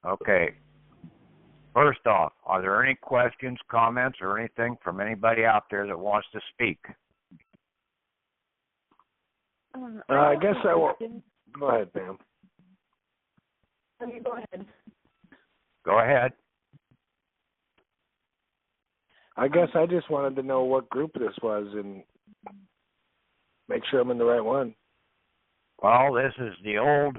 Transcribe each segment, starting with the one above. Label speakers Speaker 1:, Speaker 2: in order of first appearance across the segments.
Speaker 1: Okay. First off, are there any questions, comments, or anything from anybody out there that wants to speak?
Speaker 2: I guess I will. Go ahead, ma'am.
Speaker 3: Okay, go ahead.
Speaker 1: Go ahead.
Speaker 2: I guess I just wanted to know what group this was and make sure I'm in the right one.
Speaker 1: Well, this is the old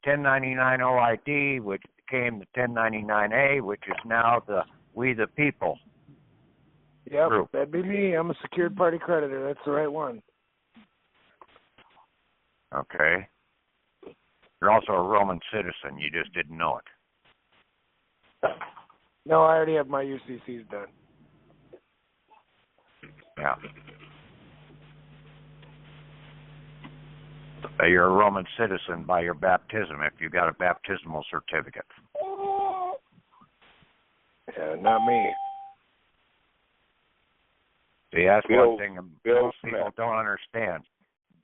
Speaker 1: 1099 OID, which became the 1099A, which is now the We the People group.
Speaker 2: That'd be me. I'm a secured party creditor. That's the right one.
Speaker 1: Okay. You're also a Roman citizen. You just didn't know it.
Speaker 2: No, I already have my UCCs done.
Speaker 1: Yeah. You're a Roman citizen by your baptism if you got a baptismal certificate.
Speaker 2: Yeah, not me.
Speaker 1: See, that's one thing most people don't understand.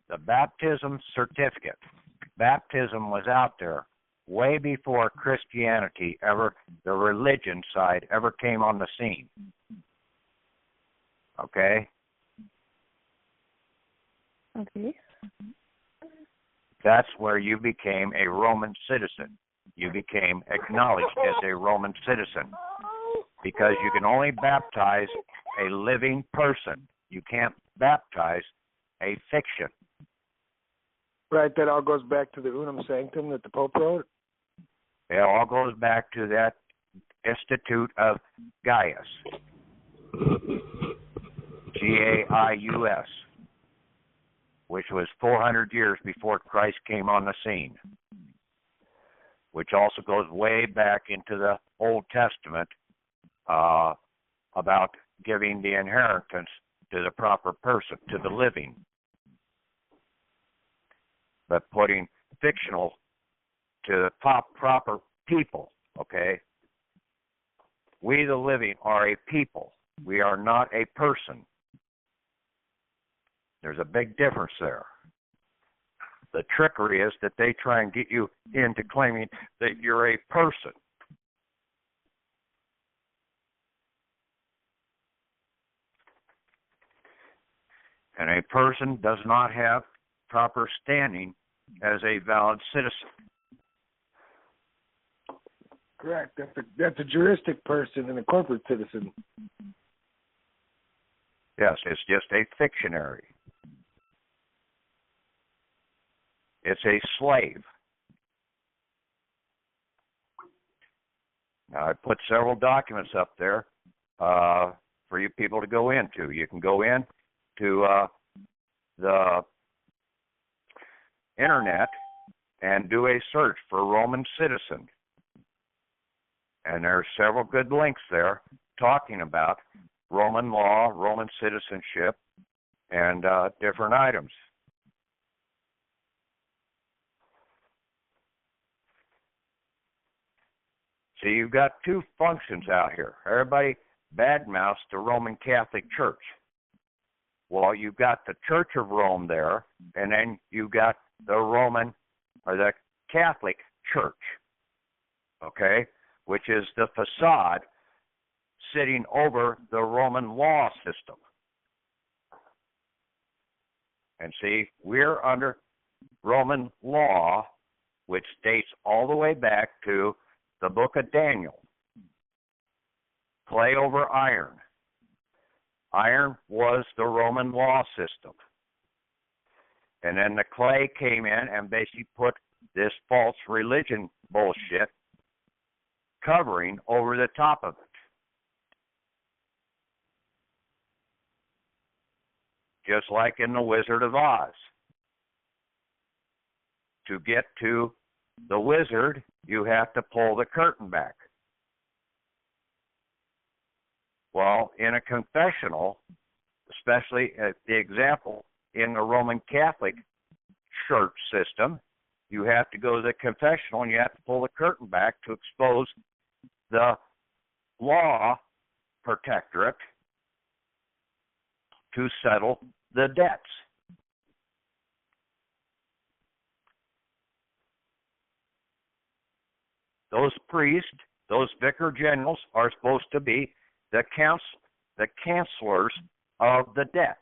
Speaker 1: The baptism certificate. Baptism was out there way before Christianity ever, the religion side, ever came on the scene. Okay?
Speaker 3: Okay.
Speaker 1: That's where you became a Roman citizen. You became acknowledged as a Roman citizen because you can only baptize a living person. You can't baptize a fiction.
Speaker 2: Right, that all goes back to the Unum Sanctum that the Pope wrote?
Speaker 1: It all goes back to that Institute of Gaius. Gaius, which was 400 years before Christ came on the scene, which also goes way back into the Old Testament about giving the inheritance to the proper person, to the living, but putting fictional to the proper people, okay? We, the living, are a people. We are not a person. There's a big difference there. The trickery is that they try and get you into claiming that you're a person. And a person does not have proper standing as a valid citizen.
Speaker 2: Correct. That's a juristic person and a corporate citizen.
Speaker 1: Yes, it's just a fictionary. It's a slave. Now, I put several documents up there for you people to go into. You can go in to the internet and do a search for Roman citizen. And there are several good links there talking about Roman law, Roman citizenship, and different items. See, you've got two functions out here. Everybody badmouths the Roman Catholic Church. Well, you've got the Church of Rome there, and then you've got the Roman, or the Catholic Church, okay, which is the facade sitting over the Roman law system. And see, we're under Roman law, which dates all the way back to the book of Daniel. Clay over iron. Iron was the Roman law system. And then the clay came in and basically put this false religion bullshit covering over the top of it. Just like in The Wizard of Oz. To get to the wizard, you have to pull the curtain back. Well, in a confessional, especially the example in the Roman Catholic Church system, you have to go to the confessional and you have to pull the curtain back to expose the law protectorate to settle the debts. Those priests, those vicar generals, are supposed to be the counselors of the debts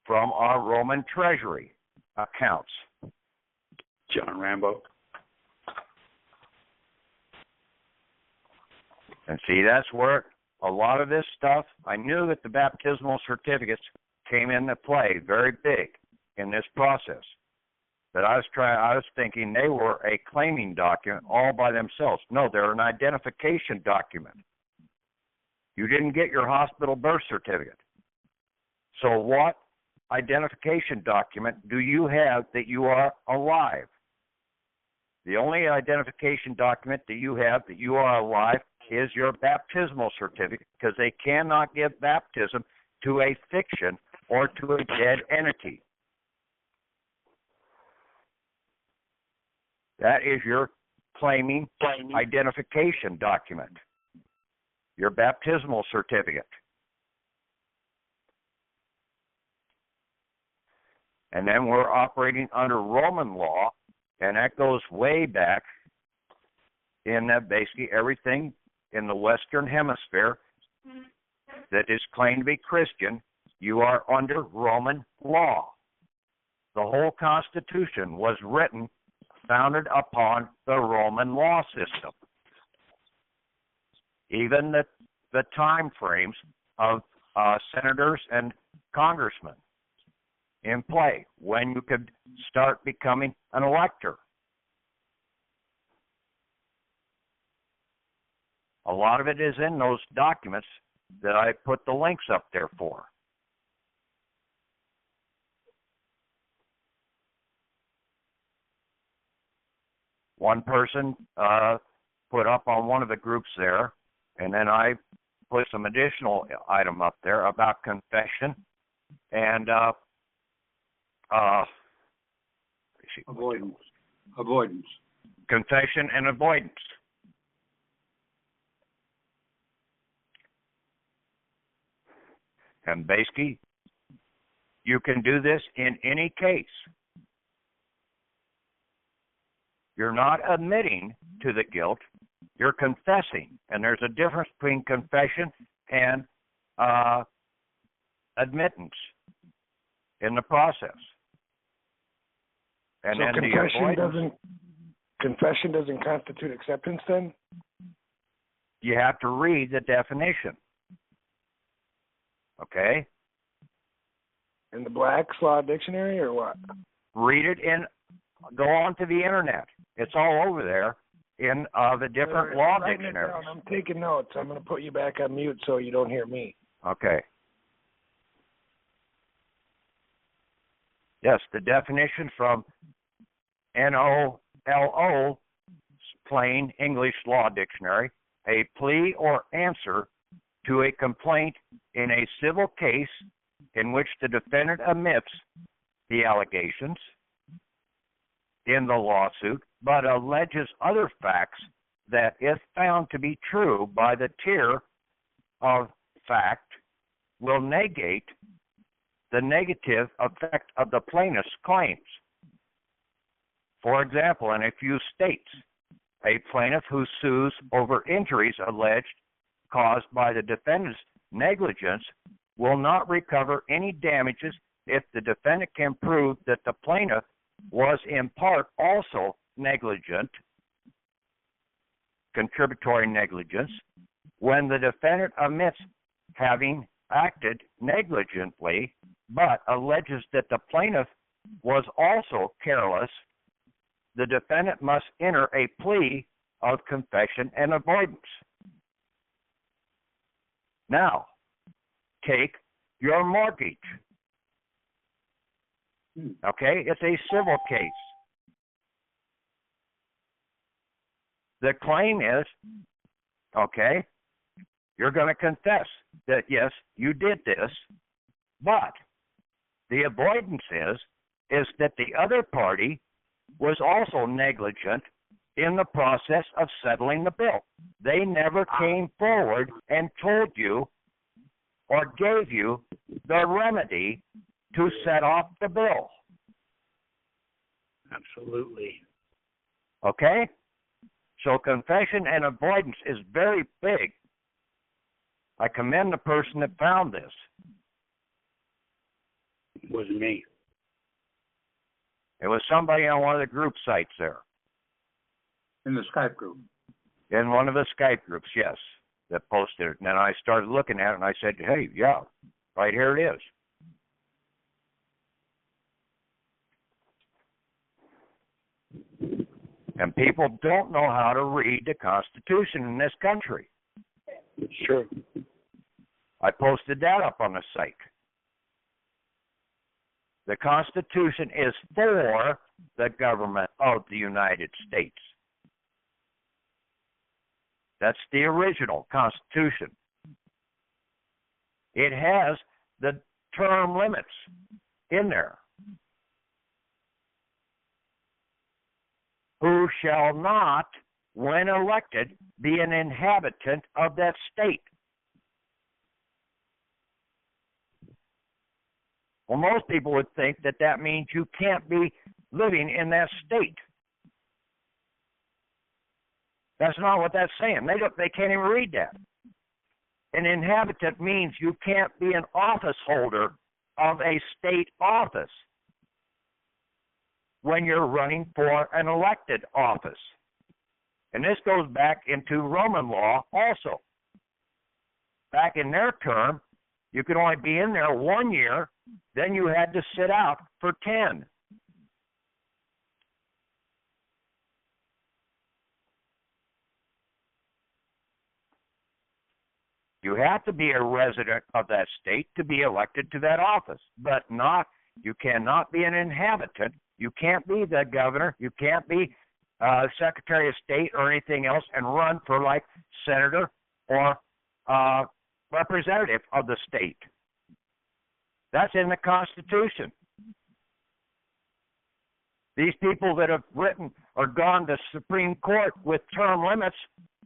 Speaker 1: from our Roman treasury accounts.
Speaker 4: John Rambo.
Speaker 1: And see, that's where a lot of this stuff, I knew that the baptismal certificates came into play very big in this process. But I was thinking they were a claiming document all by themselves. No, they're an identification document. You didn't get your hospital birth certificate. So what identification document do you have that you are alive? The only identification document that you have that you are alive is your baptismal certificate, because they cannot give baptism to a fiction or to a dead entity. That is your claiming identification document, your baptismal certificate. And then we're operating under Roman law, and that goes way back in that basically everything in the Western Hemisphere that is claimed to be Christian, you are under Roman law. The whole Constitution was written, founded upon the Roman law system. Even the time frames of senators and congressmen in play, when you could start becoming an elector. A lot of it is in those documents that I put the links up there for. One person put up on one of the groups there, and then I put some additional item up there about confession and
Speaker 4: Avoidance.
Speaker 1: Confession and avoidance. And basically, you can do this in any case. You're not admitting to the guilt, you're confessing. And there's a difference between confession and admittance in the process. And
Speaker 2: so
Speaker 1: then
Speaker 2: confession doesn't constitute acceptance then?
Speaker 1: You have to read the definition. Okay?
Speaker 2: In the Black's Law Dictionary or what?
Speaker 1: Read it go on to the internet. It's all over there in the different law dictionaries.
Speaker 2: I'm taking notes. I'm going to put you back on mute so you don't hear me.
Speaker 1: Okay. Yes, the definition from NOLO, Plain English Law Dictionary, a plea or answer to a complaint in a civil case in which the defendant admits the allegations in the lawsuit, but alleges other facts that, if found to be true by the tier of fact, will negate the negative effect of the plaintiff's claims. For example, in a few states, a plaintiff who sues over injuries alleged caused by the defendant's negligence will not recover any damages if the defendant can prove that the plaintiff was in part also negligent, contributory negligence, when the defendant admits having acted negligently, but alleges that the plaintiff was also careless, the defendant must enter a plea of confession and avoidance. Now, take your mortgage. Okay, it's a civil case. The claim is, okay, you're going to confess that, yes, you did this, but the avoidance is that the other party was also negligent in the process of settling the bill. They never came forward and told you or gave you the remedy to set off the bill.
Speaker 4: Absolutely.
Speaker 1: Okay? So confession and avoidance is very big. I commend the person that found this.
Speaker 4: It wasn't me.
Speaker 1: It was somebody on one of the group sites there.
Speaker 4: In the Skype group.
Speaker 1: In one of the Skype groups, yes, that posted it. And then I started looking at it and I said, hey, yeah, right here it is. And people don't know how to read the Constitution in this country.
Speaker 4: It's true.
Speaker 1: I posted that up on the site. The Constitution is for the government of the United States. That's the original Constitution. It has the term limits in there. Who shall not, when elected, be an inhabitant of that state. Well, most people would think that that means you can't be living in that state. That's not what that's saying. They can't even read that. An inhabitant means you can't be an office holder of a state office when you're running for an elected office. And this goes back into Roman law also. Back in their term, you could only be in there 1 year, then you had to sit out for 10. You have to be a resident of that state to be elected to that office, but you cannot be an inhabitant. You can't be the governor. You can't be Secretary of State or anything else and run for like senator or representative of the state. That's in the Constitution. These people that have written or gone to Supreme Court with term limits,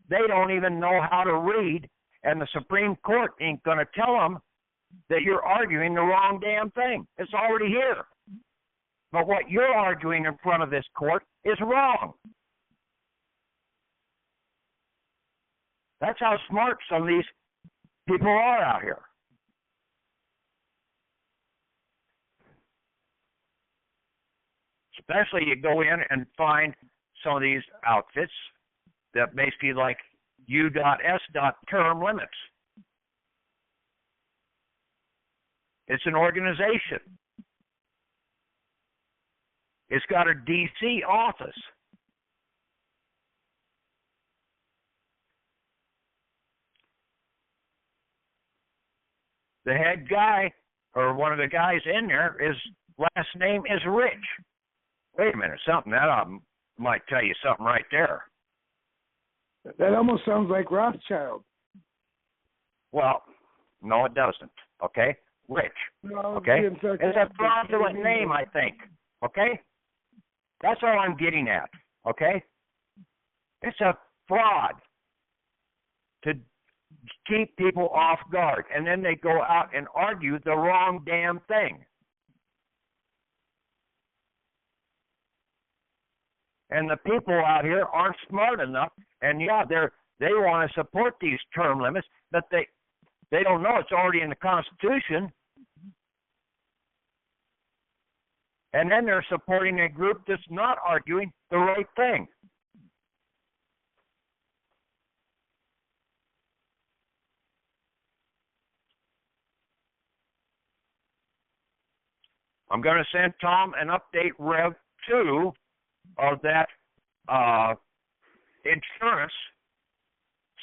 Speaker 1: they don't even know how to read, and the Supreme Court ain't going to tell them that you're arguing the wrong damn thing. It's already here. But what you're arguing in front of this court is wrong. That's how smart some of these people are out here. Especially you go in and find some of these outfits that basically like U.S. term limits. It's an organization. It's got a D.C. office. The head guy, or one of the guys in there, his last name is Rich. Wait a minute, something that might tell you something right there.
Speaker 2: That almost sounds like Rothschild.
Speaker 1: Well, no, it doesn't. Okay, Rich.
Speaker 2: No,
Speaker 1: okay, it's a fraudulent name, I think. Okay, that's all I'm getting at. Okay, it's a fraud to keep people off guard, and then they go out and argue the wrong damn thing. And the people out here aren't smart enough, and yeah, they want to support these term limits, but they don't know it's already in the Constitution. And then they're supporting a group that's not arguing the right thing. I'm going to send Tom an update Rev 2 of that insurance,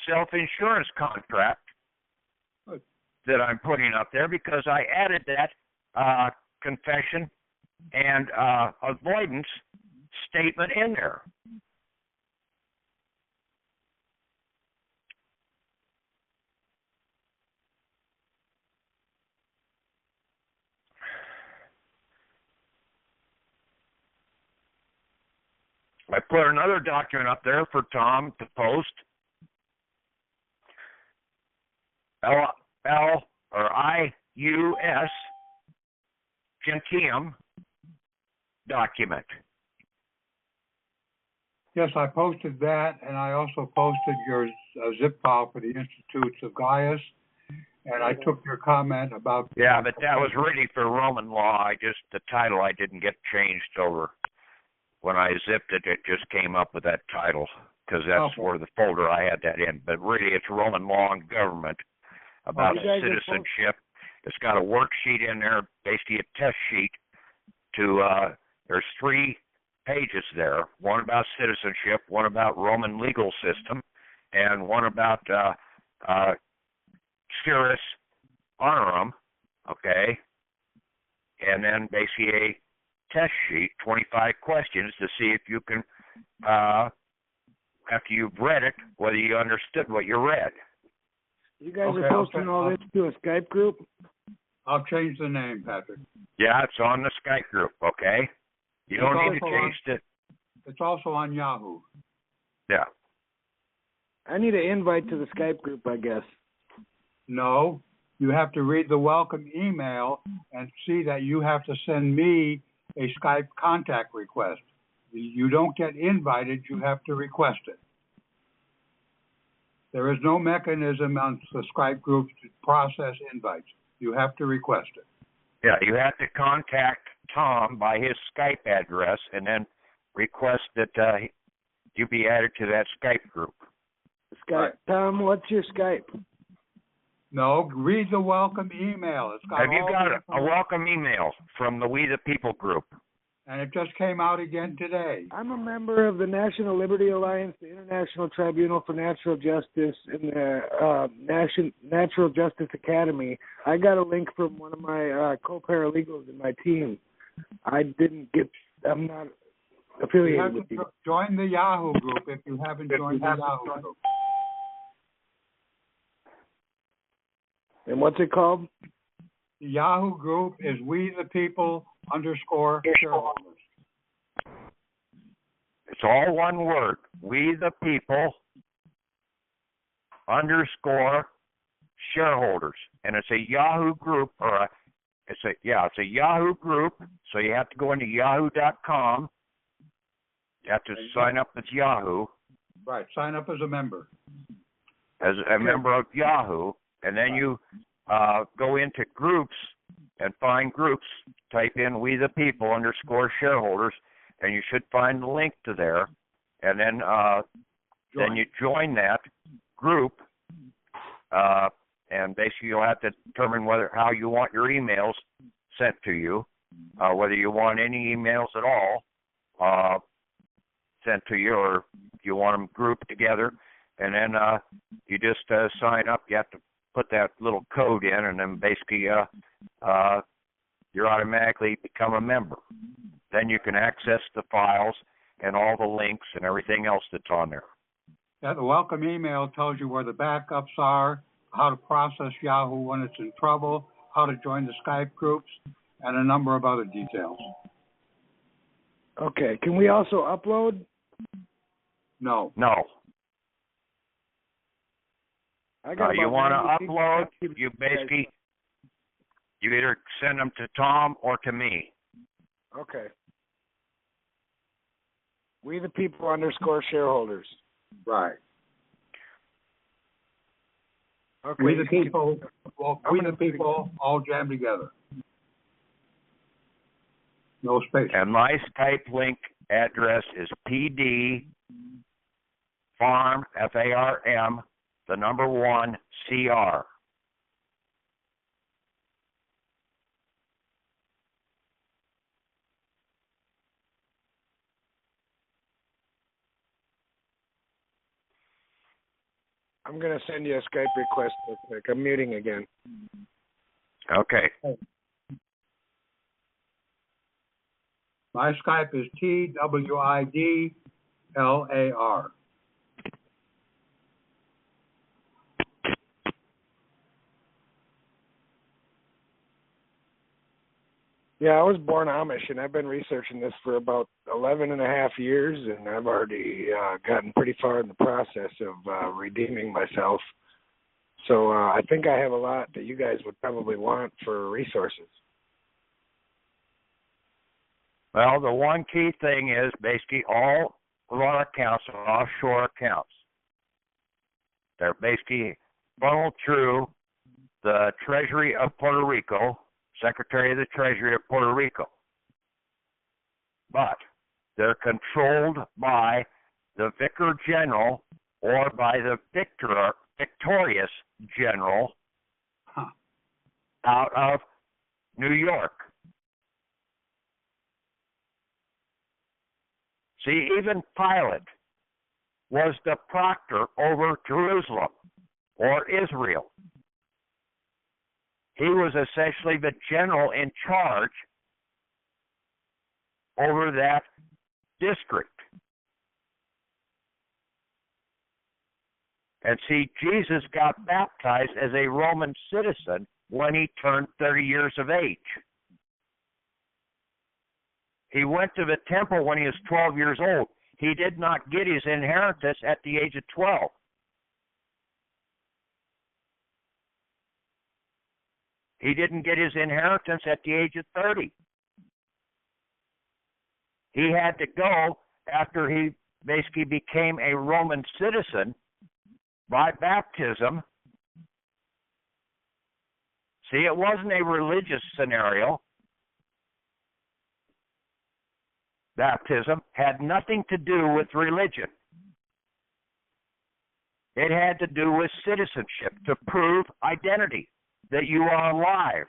Speaker 1: self-insurance contract that I'm putting up there because I added that confession and avoidance statement in there. I put another document up there for Tom to post. IUS Gentium document.
Speaker 5: Yes, I posted that, and I also posted your zip file for the Institutes of Gaius, and I took your comment about...
Speaker 1: Yeah, but that was really for Roman law. The title I didn't get changed over. When I zipped it, it just came up with that title, because that's where the folder I had that in. But really, it's Roman law and government about citizenship. It's got a worksheet in there, basically a test sheet there's 3 pages there, one about citizenship, one about Roman legal system, and one about Cirrus Honorum, okay? And then basically a test sheet, 25 questions to see if you can, after you've read it, whether you understood what you read.
Speaker 2: You guys are posting all this to a Skype group?
Speaker 5: I'll change the name, Patrick.
Speaker 1: Yeah, it's on the Skype group, okay? You don't need to change it.
Speaker 5: It's also on Yahoo.
Speaker 1: Yeah.
Speaker 2: I need an invite to the Skype group, I guess.
Speaker 5: No, you have to read the welcome email and see that you have to send me a Skype contact request. You don't get invited, you have to request it. There is no mechanism on the Skype group to process invites. You have to request it.
Speaker 1: Yeah, you have to contact Tom by his Skype address and then request that you be added to that Skype group.
Speaker 2: Skype. Right. Tom, what's your Skype?
Speaker 5: No, read the welcome email. It's got
Speaker 1: Have you got a welcome email from the We the People group?
Speaker 5: And it just came out again today.
Speaker 2: I'm a member of the National Liberty Alliance, the International Tribunal for Natural Justice, and the Natural Justice Academy. I got a link from one of my co-paralegals in my team. I'm not affiliated with you.
Speaker 5: Join the Yahoo group if you haven't joined the Yahoo group.
Speaker 2: And what's it called?
Speaker 5: The Yahoo group is We the People _shareholders.
Speaker 1: It's all one word. We the People _shareholders. And it's a Yahoo group it's a Yahoo group, so you have to go into yahoo.com. You have to sign up as Yahoo.
Speaker 5: Right, sign up as a member.
Speaker 1: As a member of Yahoo, and then you go into groups and find groups, type in We the People _shareholders, and you should find the link to there, and then you join that group, and basically you'll have to determine how you want your emails sent to you, whether you want any emails at all sent to you, or you want them grouped together, and then you just sign up. You have to put that little code in, and then basically you automatically become a member. Then you can access the files and all the links and everything else that's on there.
Speaker 5: Yeah, the welcome email tells you where the backups are, how to process Yahoo when it's in trouble, how to join the Skype groups, and a number of other details.
Speaker 2: Okay. Can we also upload?
Speaker 5: No.
Speaker 1: You want to upload, you basically, you either send them to Tom or to me.
Speaker 2: Okay. We the People _shareholders.
Speaker 5: Right.
Speaker 2: Okay.
Speaker 5: We the People, all jammed together. No space.
Speaker 1: And my Skype link address is PD Farm, FARM, the number 1 CR.
Speaker 2: I'm going to send you a Skype request real quick. I'm muting again.
Speaker 1: Okay.
Speaker 5: My Skype is TWIDLAR.
Speaker 2: Yeah, I was born Amish, and I've been researching this for about 11 and a half years, and I've already gotten pretty far in the process of redeeming myself. So I think I have a lot that you guys would probably want for resources.
Speaker 1: Well, the one key thing is basically all of our accounts are offshore accounts. They're basically funneled through the Treasury of Puerto Rico, Secretary of the Treasury of Puerto Rico. But they're controlled by the Vicar General or by the victorious General out of New York. See, even Pilate was the proctor over Jerusalem or Israel. He was essentially the general in charge over that district. And see, Jesus got baptized as a Roman citizen when he turned 30 years of age. He went to the temple when he was 12 years old. He did not get his inheritance at the age of 12. He didn't get his inheritance at the age of 30. He had to go after he basically became a Roman citizen by baptism. See, it wasn't a religious scenario. Baptism had nothing to do with religion. It had to do with citizenship, to prove identity, that you are alive,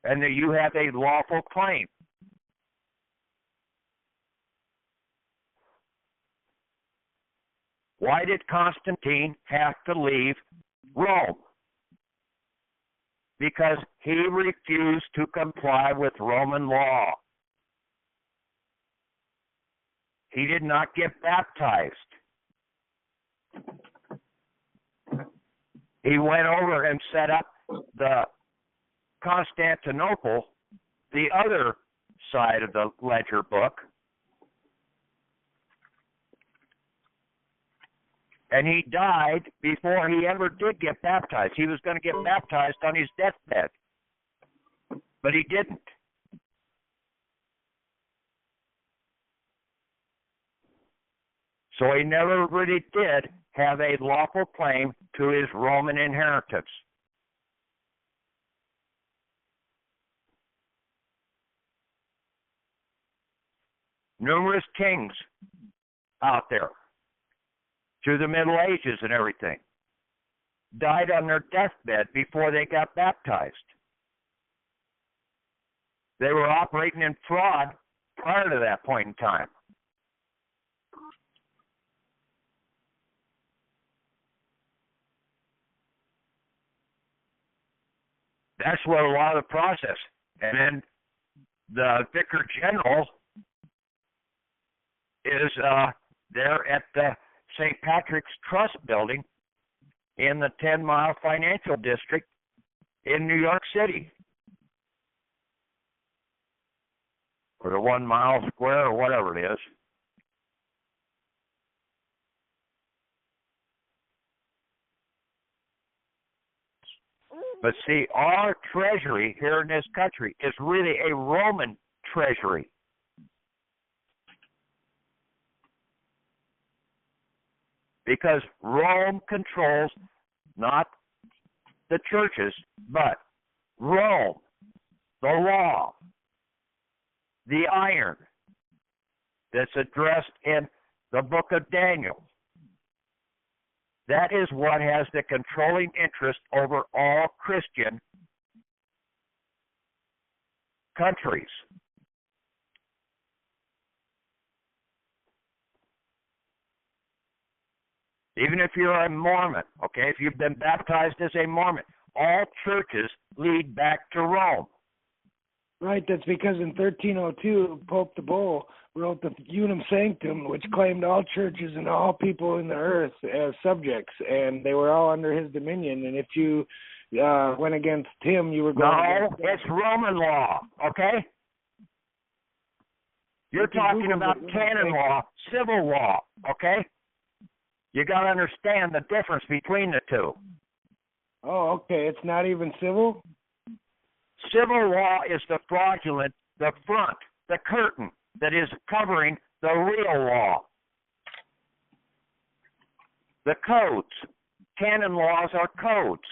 Speaker 1: and that you have a lawful claim. Why did Constantine have to leave Rome? Because he refused to comply with Roman law. He did not get baptized. He went over and set up the Constantinople, the other side of the ledger book, and he died before he ever did get baptized. He was going to get baptized on his deathbed, but he didn't. So he never really did have a lawful claim to his Roman inheritance. Numerous kings out there through the Middle Ages and everything died on their deathbed before they got baptized. They were operating in fraud prior to that point in time. That's what a lot of the process. And then the Vicar General is there at the St. Patrick's Trust Building in the 10-mile financial district in New York City. Or the 1 mile square or whatever it is. But see, our treasury here in this country is really a Roman treasury. Because Rome controls not the churches, but Rome, the law, the iron that's addressed in the book of Daniel. That is what has the controlling interest over all Christian countries. Even if you're a Mormon, okay, if you've been baptized as a Mormon, all churches lead back to Rome.
Speaker 2: Right, that's because in 1302, Pope the Bull wrote the Unum Sanctum, which claimed all churches and all people in the earth as subjects, and they were all under his dominion. And if you went against him, you were going
Speaker 1: No,
Speaker 2: against them.
Speaker 1: it's Roman law, okay? You're talking about canon law, civil law, okay? You got to understand the difference between the two.
Speaker 2: Oh, okay. It's not even civil?
Speaker 1: Civil law is the fraudulent, the front, the curtain that is covering the real law. The codes. Canon laws are codes.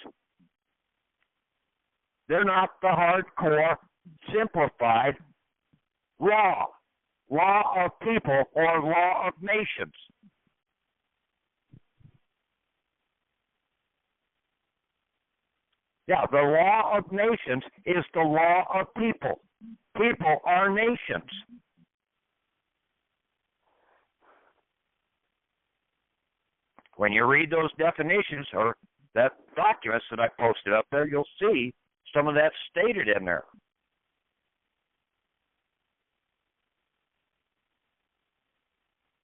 Speaker 1: They're not the hardcore, simplified law of people or law of nations. Yeah, the law of nations is the law of people. People are nations. When you read those definitions or that documents that I posted up there, you'll see some of that stated in there.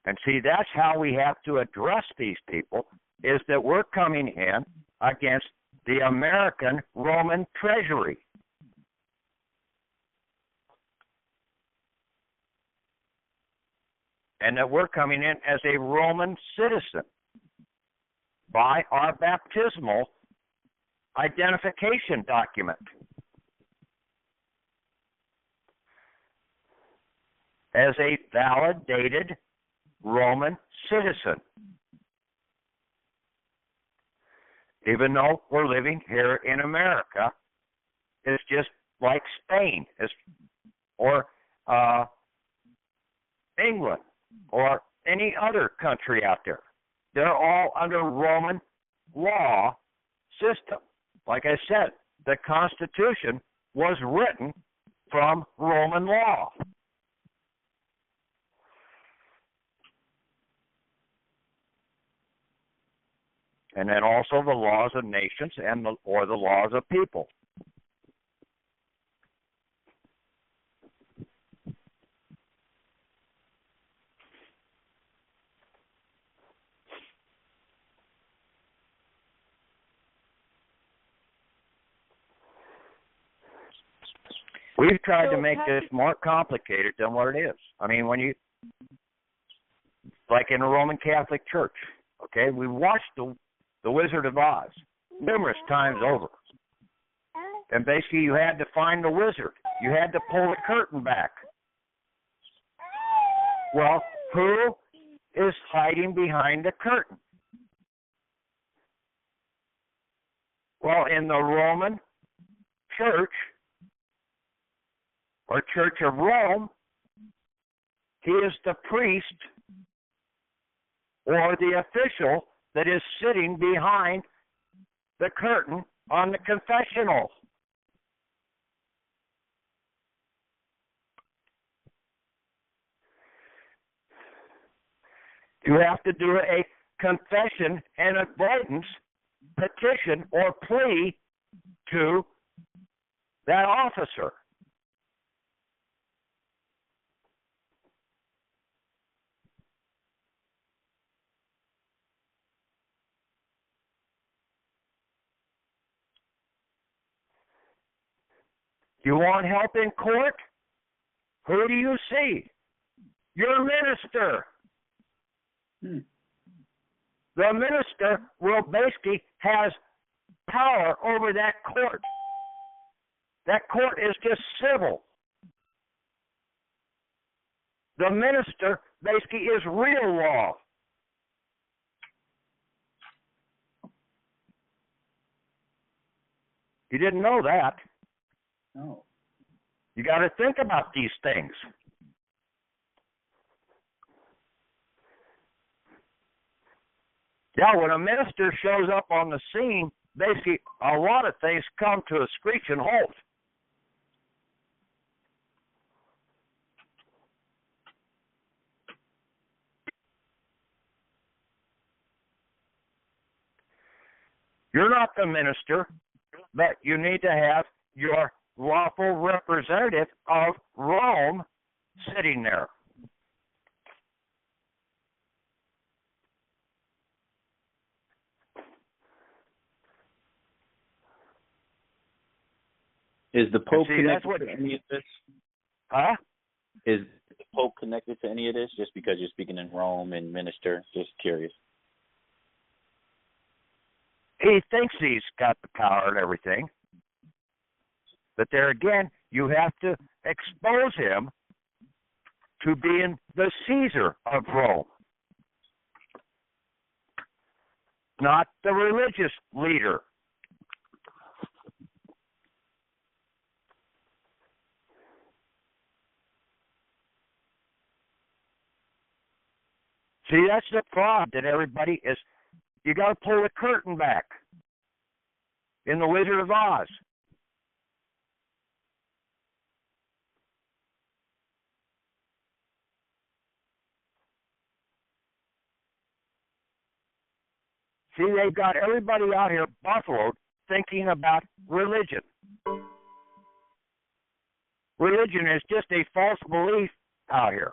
Speaker 1: And see, that's how we have to address these people, is that we're coming in against the American Roman treasury. And that we're coming in as a Roman citizen by our baptismal identification document. As a validated Roman citizen. Even though we're living here in America, it's just like Spain or England or any other country out there. They're all under Roman law system. Like I said, the Constitution was written from Roman law. And then also the laws of nations or the laws of people. We've tried to make this more complicated than what it is. I mean, when you, like in the Roman Catholic Church, okay, we watched the Wizard of Oz numerous times over. And basically you had to find the wizard. You had to pull the curtain back. Well, who is hiding behind the curtain? Well, in the Roman Church, or Church of Rome, he is the priest or the official that is sitting behind the curtain on the confessional. You have to do a confession and avoidance petition or plea to that officer. You want help in court? Who do you see? Your minister. The minister will basically has power over that court. That court is just civil. The minister basically is real law. You didn't know that.
Speaker 5: No.
Speaker 1: You got to think about these things. Yeah, when a minister shows up on the scene, basically a lot of things come to a screeching halt. You're not the minister, but you need to have your lawful representative of Rome sitting there.
Speaker 6: Is the Pope
Speaker 1: see,
Speaker 6: connected
Speaker 1: that's what,
Speaker 6: to any of this?
Speaker 1: huh?
Speaker 6: Is the Pope connected to any of this? Just because you're speaking in Rome and minister, just curious.
Speaker 1: He thinks he's got the power and everything. But there again, you have to expose him to being the Caesar of Rome, not the religious leader. See, that's the problem that everybody is. You got to pull the curtain back in the Wizard of Oz. See, they've got everybody out here buffaloed thinking about religion. Religion is just a false belief out here.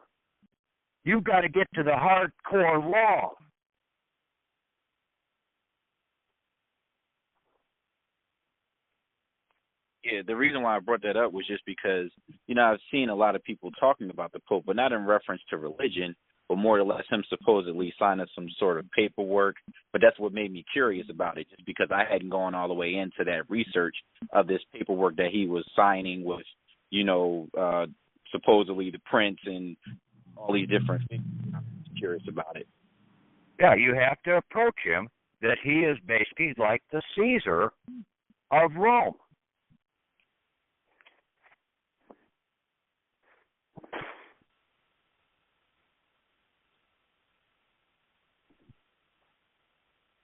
Speaker 1: You've got to get to the hardcore law.
Speaker 6: Yeah, the reason why I brought that up was just because, I've seen a lot of people talking about the Pope, but not in reference to religion, but more or less him supposedly signing some sort of paperwork. But that's what made me curious about it, just because I hadn't gone all the way into that research of this paperwork that he was signing with, supposedly the prince and all these different things. I'm curious about it.
Speaker 1: Yeah, you have to approach him that he is basically like the Caesar of Rome.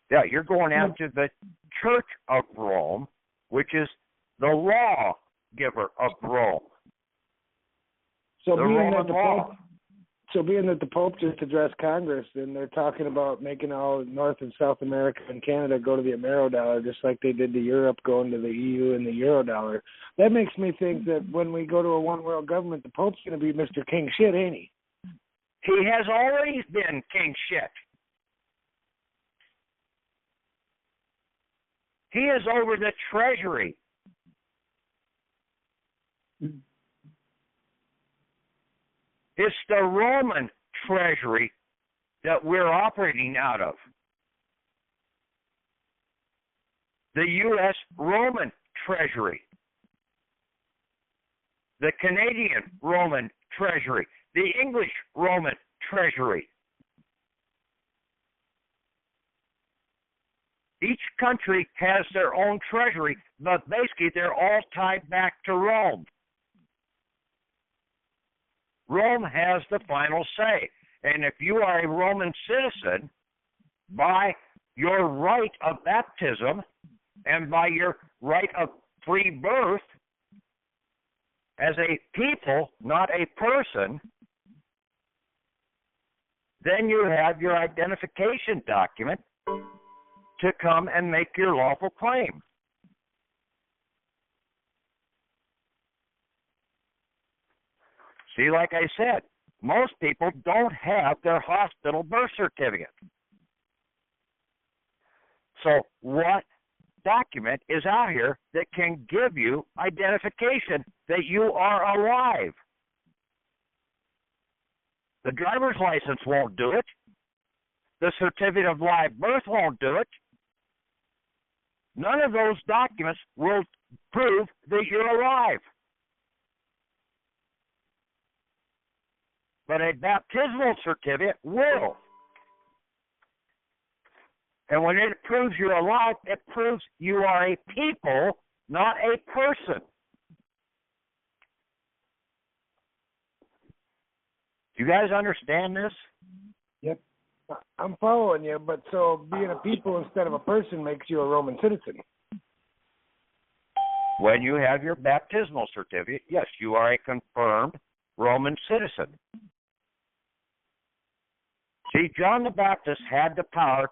Speaker 1: Yeah, you're going after the Church of Rome, which is the lawgiver of Rome.
Speaker 2: So
Speaker 1: the
Speaker 2: being
Speaker 1: Roman
Speaker 2: that the
Speaker 1: law.
Speaker 2: Pope, so being that the Pope just addressed Congress, and they're talking about making all North and South America and Canada go to the Ameridollar, just like they did to Europe going to the EU and the Eurodollar. That makes me think that when we go to a one world government, the Pope's going to be Mr. King Shit, ain't he?
Speaker 1: He has always been king shit. He is over the treasury. It's the Roman treasury that we're operating out of. The U.S. Roman treasury. The Canadian Roman treasury. The English Roman treasury. Each country has their own treasury, but basically they're all tied back to Rome. Rome has the final say. And if you are a Roman citizen, by your right of baptism and by your right of free birth, as a people, not a person, then you have your identification document to come and make your lawful claim. See, like I said, most people don't have their hospital birth certificate. So what document is out here that can give you identification that you are alive? The driver's license won't do it. The certificate of live birth won't do it. None of those documents will prove that you're alive. But a baptismal certificate will. And when it proves you're alive, it proves you are a people, not a person. Do you guys understand this?
Speaker 2: Yep. I'm following you, but so being a people instead of a person makes you a Roman citizen.
Speaker 1: When you have your baptismal certificate, yes, you are a confirmed Roman citizen. See, John the Baptist had the power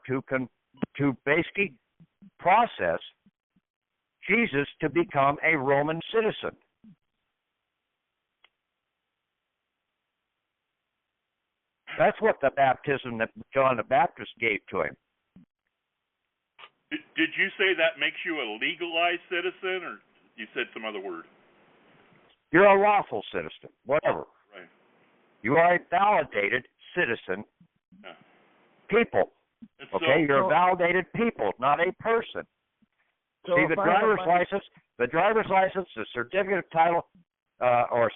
Speaker 1: to basically process Jesus to become a Roman citizen. That's what the baptism that John the Baptist gave to him.
Speaker 7: Did you say that makes you a legalized citizen, or you said some other word?
Speaker 1: You're a lawful citizen, whatever.
Speaker 7: Right.
Speaker 1: You are a validated citizen.
Speaker 7: Yeah.
Speaker 1: People.
Speaker 7: It's
Speaker 1: Okay, you're a
Speaker 2: so-
Speaker 1: validated people, not a person.
Speaker 2: So
Speaker 1: See,
Speaker 2: if
Speaker 1: the
Speaker 2: I have
Speaker 1: driver's
Speaker 2: my-
Speaker 1: license, the certificate of title, or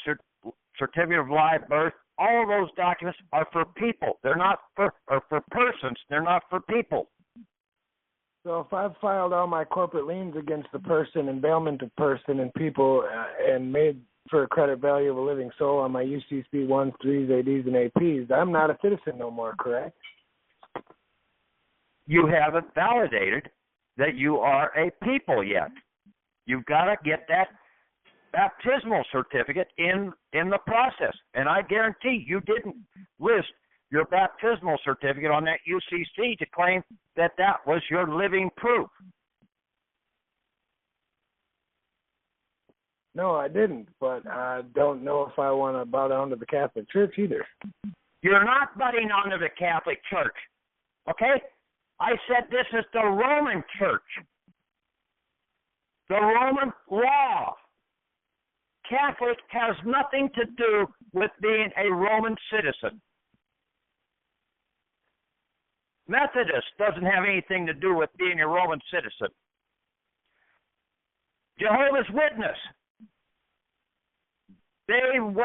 Speaker 1: certificate of live birth, all of those documents are for people. They're not for persons. They're not for people.
Speaker 2: So if I've filed all my corporate liens against the person and bailment of person and people and made for a credit value of a living soul on my UCC 1s, 3s, ADs, and APs, I'm not a citizen no more, correct?
Speaker 1: You haven't validated that you are a people yet. You've got to get that baptismal certificate in the process. And I guarantee you didn't list your baptismal certificate on that UCC to claim that that was your living proof.
Speaker 2: No, I didn't, but I don't know if I want to bow down to the Catholic Church either.
Speaker 1: You're not butting onto the Catholic Church, okay? I said this is the Roman Church, the Roman law. Catholic has nothing to do with being a Roman citizen. Methodist doesn't have anything to do with being a Roman citizen. Jehovah's Witness, being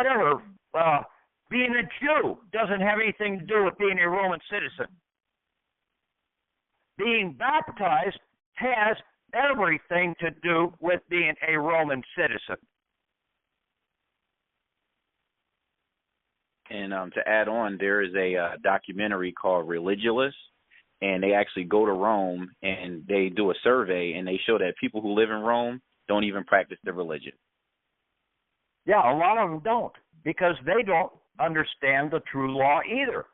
Speaker 1: a Jew doesn't have anything to do with being a Roman citizen. Being baptized has everything to do with being a Roman citizen.
Speaker 6: And to add on, there is a documentary called Religulous, and they actually go to Rome and they do a survey, and they show that people who live in Rome don't even practice their religion.
Speaker 1: Yeah, a lot of them don't, because they don't understand the true law either.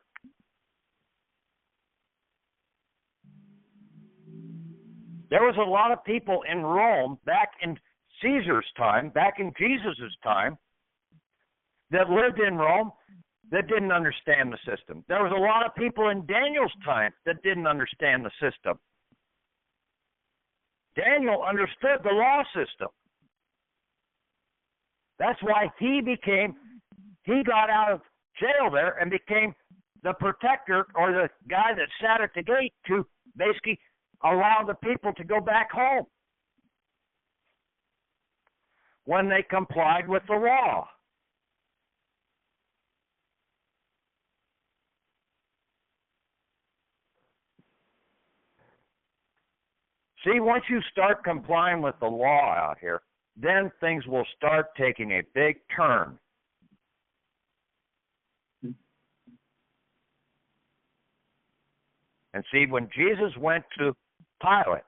Speaker 1: There was a lot of people in Rome back in Caesar's time, back in Jesus' time, that lived in Rome that didn't understand the system. There was a lot of people in Daniel's time that didn't understand the system. Daniel understood the law system. That's why he got out of jail there and became the protector, or the guy that sat at the gate to basically allow the people to go back home when they complied with the law. See, once you start complying with the law out here, then things will start taking a big turn. And see, when Jesus went to Pilate,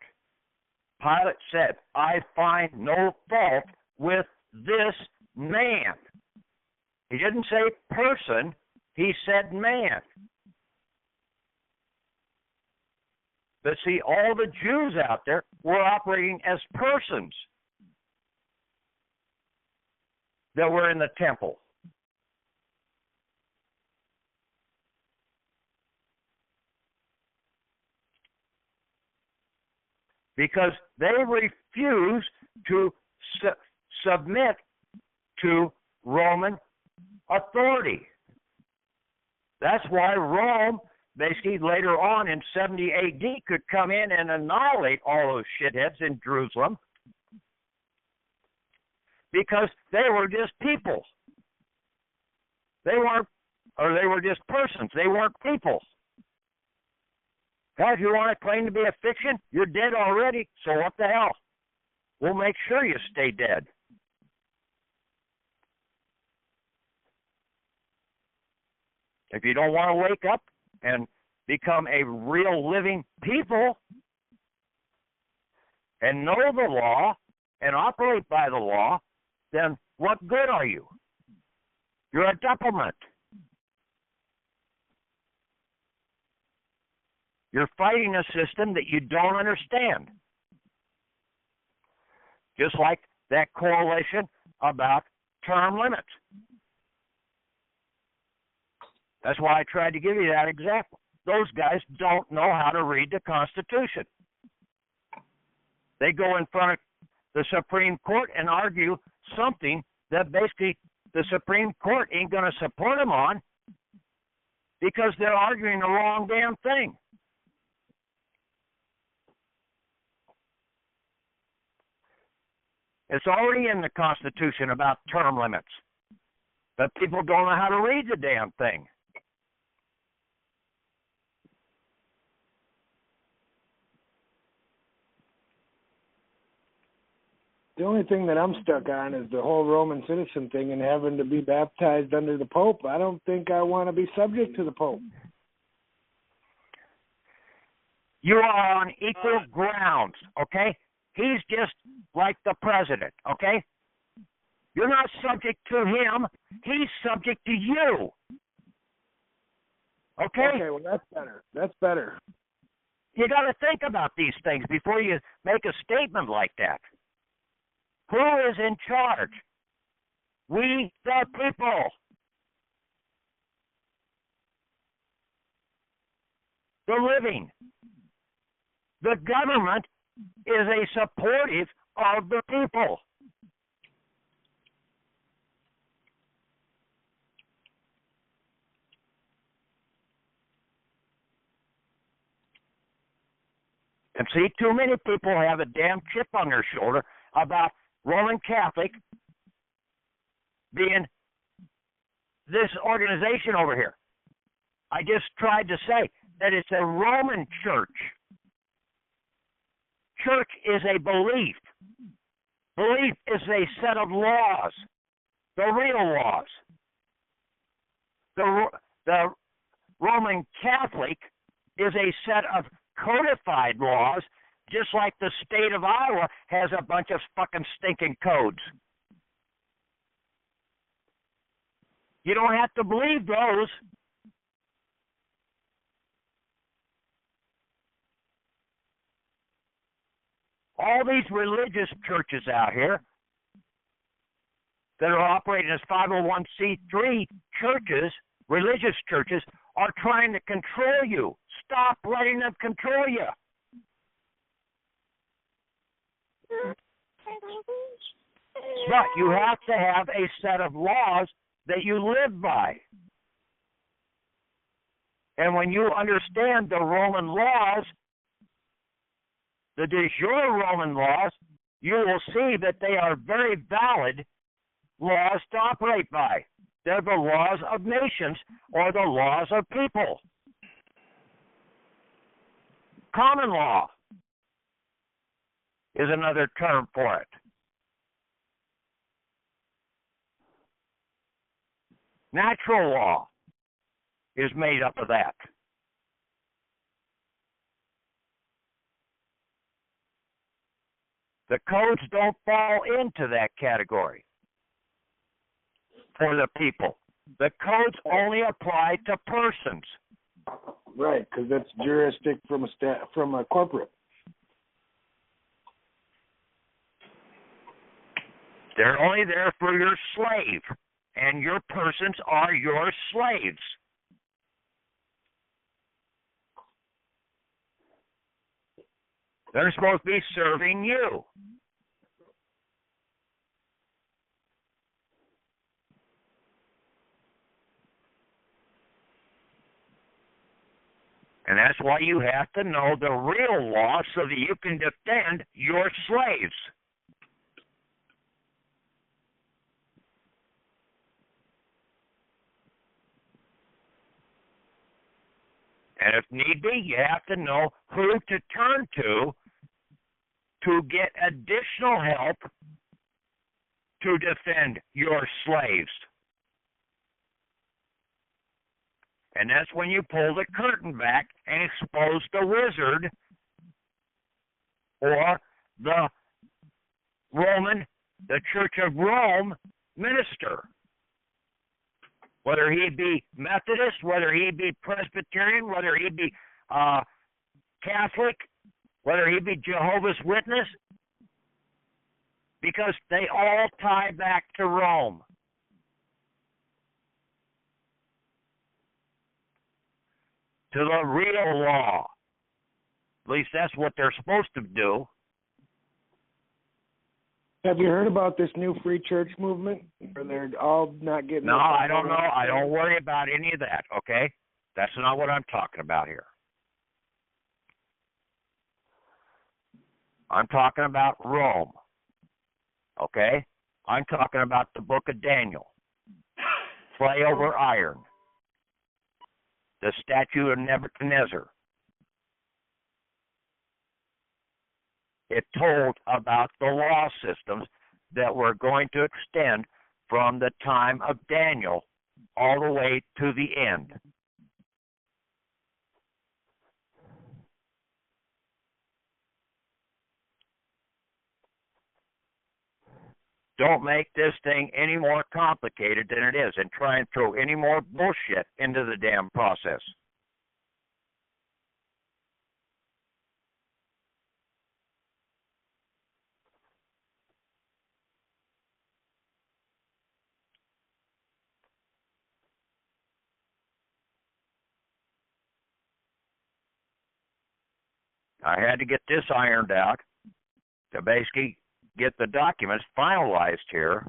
Speaker 1: Pilate said, I find no fault with this man. He didn't say person, he said man. But see, all the Jews out there were operating as persons that were in the temple. Because they refused to submit to Roman authority. That's why Rome, basically later on in 70 AD, could come in and annihilate all those shitheads in Jerusalem, because they were just people. They were just persons. They weren't people. Now, if you want to claim to be a fiction, you're dead already, so what the hell? We'll make sure you stay dead. If you don't want to wake up and become a real living people and know the law and operate by the law, then what good are you? You're a doppelment. You're fighting a system that you don't understand. Just like that correlation about term limits. That's why I tried to give you that example. Those guys don't know how to read the Constitution. They go in front of the Supreme Court and argue something that basically the Supreme Court ain't going to support them on because they're arguing the wrong damn thing. It's already in the Constitution about term limits, but people don't know how to read the damn thing.
Speaker 2: The only thing that I'm stuck on is the whole Roman citizen thing and having to be baptized under the Pope. I don't think I want to be subject to the Pope.
Speaker 1: You are on equal grounds, okay? He's just like the president, okay? You're not subject to him. He's subject to you. Okay?
Speaker 2: Okay, well, that's better. That's better.
Speaker 1: You got to think about these things before you make a statement like that. Who is in charge? We, the people. The living. The government is a supportive of the people. And see, too many people have a damn chip on their shoulder about Roman Catholic being this organization over here. I just tried to say that it's a Roman church. Church is a belief. Belief is a set of laws, the real laws. The Roman Catholic is a set of codified laws, just like the state of Iowa has a bunch of fucking stinking codes. You don't have to believe those. All these religious churches out here that are operating as 501c3 churches, religious churches, are trying to control you. Stop letting them control you. But you have to have a set of laws that you live by. And when you understand the Roman laws, the de jure Roman laws, you will see that they are very valid laws to operate by. They're the laws of nations or the laws of people. Common law is another term for it. Natural law is made up of that. The codes don't fall into that category for the people. The codes only apply to persons.
Speaker 2: Right, because that's juristic from a corporate.
Speaker 1: They're only there for your slave, and your persons are your slaves. They're supposed to be serving you. And that's why you have to know the real law so that you can defend your slaves. And if need be, you have to know who to turn to get additional help to defend your slaves. And that's when you pull the curtain back and expose the wizard or the Church of Rome minister. Whether he be Methodist, whether he be Presbyterian, whether he be Catholic, whether he be Jehovah's Witness, because they all tie back to Rome. To the real law. At least that's what they're supposed to do.
Speaker 2: Have you heard about this new free church movement where they're all not getting?
Speaker 1: No, I don't know. I don't worry about any of that, okay? That's not what I'm talking about here. I'm talking about Rome, okay? I'm talking about the book of Daniel, clay over iron, the statue of Nebuchadnezzar. It told about the law systems that were going to extend from the time of Daniel all the way to the end. Don't make this thing any more complicated than it is and try and throw any more bullshit into the damn process. I had to get this ironed out to basically get the documents finalized here,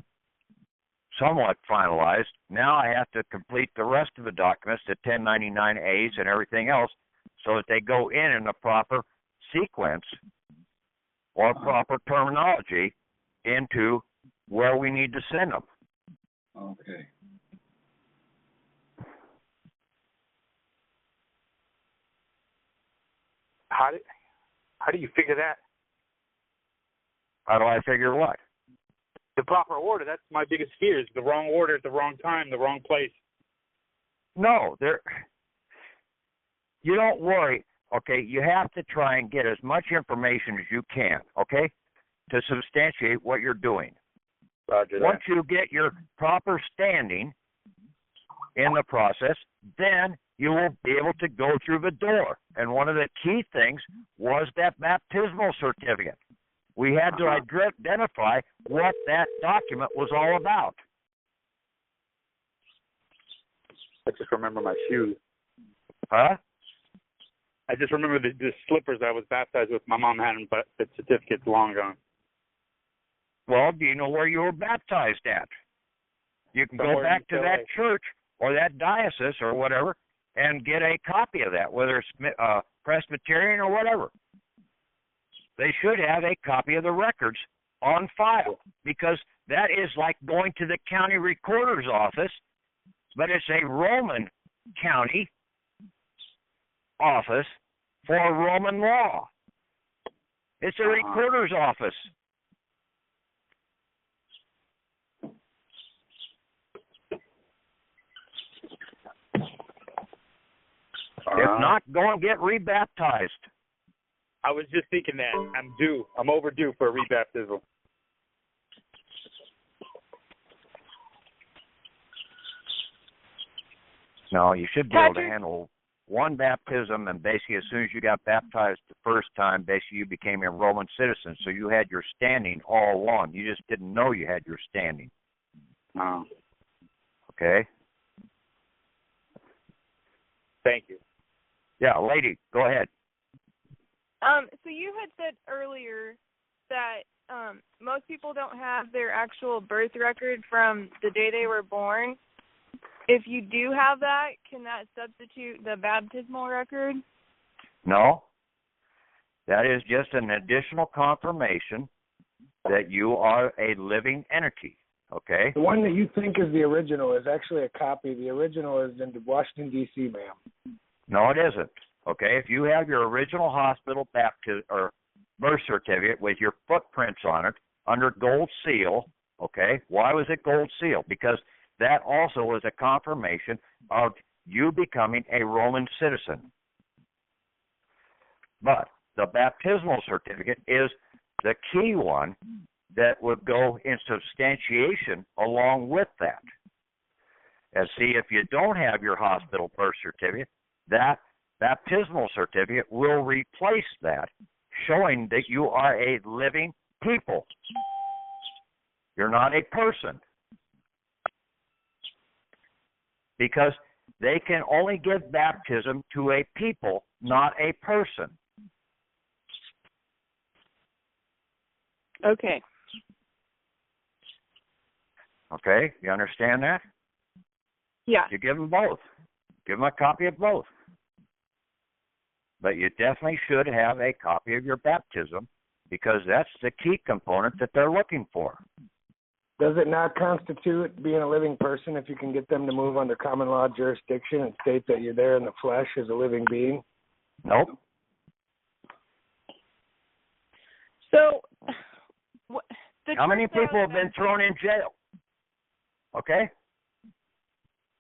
Speaker 1: somewhat finalized. Now I have to complete the rest of the documents, the 1099As and everything else, so that they go in the proper sequence or proper terminology into where we need to send them.
Speaker 5: Okay.
Speaker 7: How do you figure that?
Speaker 1: How do I figure what?
Speaker 7: The proper order. That's my biggest fear, is the wrong order at the wrong time, the wrong place.
Speaker 1: No, you don't worry, okay? You have to try and get as much information as you can, okay, to substantiate what you're doing.
Speaker 7: Roger that.
Speaker 1: Once you get your proper standing in the process, then you will be able to go through the door. And one of the key things was that baptismal certificate. We had to identify what that document was all about.
Speaker 7: I just remember my shoes.
Speaker 1: Huh?
Speaker 7: I just remember the slippers I was baptized with. My mom had them, but the certificate's long gone.
Speaker 1: Well, do you know where you were baptized at? You can
Speaker 7: Somewhere
Speaker 1: go back
Speaker 7: in
Speaker 1: to that church or that diocese or whatever and get a copy of that, whether it's Presbyterian or whatever. They should have a copy of the records on file, because that is like going to the county recorder's office, but it's a Roman county office for Roman law. It's a recorder's office. If not, go and get rebaptized.
Speaker 7: I was just thinking that. I'm due. I'm overdue for a rebaptism.
Speaker 1: No, you should be able to handle one baptism, and basically as soon as you got baptized the first time, basically you became a Roman citizen, so you had your standing all along. You just didn't know you had your standing.
Speaker 7: Oh.
Speaker 1: Okay?
Speaker 7: Thank you.
Speaker 1: Yeah, lady, go ahead.
Speaker 3: So you had said earlier that most people don't have their actual birth record from the day they were born. If you do have that, can that substitute the baptismal record?
Speaker 1: No. That is just an additional confirmation that you are a living entity. Okay?
Speaker 2: The one that you think is the original is actually a copy. The original is in Washington, D.C., ma'am.
Speaker 1: No, it isn't. Okay? If you have your original hospital baptism or birth certificate with your footprints on it under gold seal, okay? Why was it gold seal? Because that also was a confirmation of you becoming a Roman citizen. But the baptismal certificate is the key one that would go in substantiation along with that. And see, if you don't have your hospital birth certificate, that baptismal certificate will replace that, showing that you are a living people. You're not a person. Because they can only give baptism to a people, not a person.
Speaker 3: Okay.
Speaker 1: Okay? You understand that?
Speaker 3: Yeah.
Speaker 1: You give them both. Give them a copy of both. But you definitely should have a copy of your baptism because that's the key component that they're looking for.
Speaker 2: Does it not constitute being a living person if you can get them to move under common law jurisdiction and state that you're there in the flesh as a living being?
Speaker 1: Nope.
Speaker 3: So,
Speaker 1: how many people have been thrown in jail? Okay?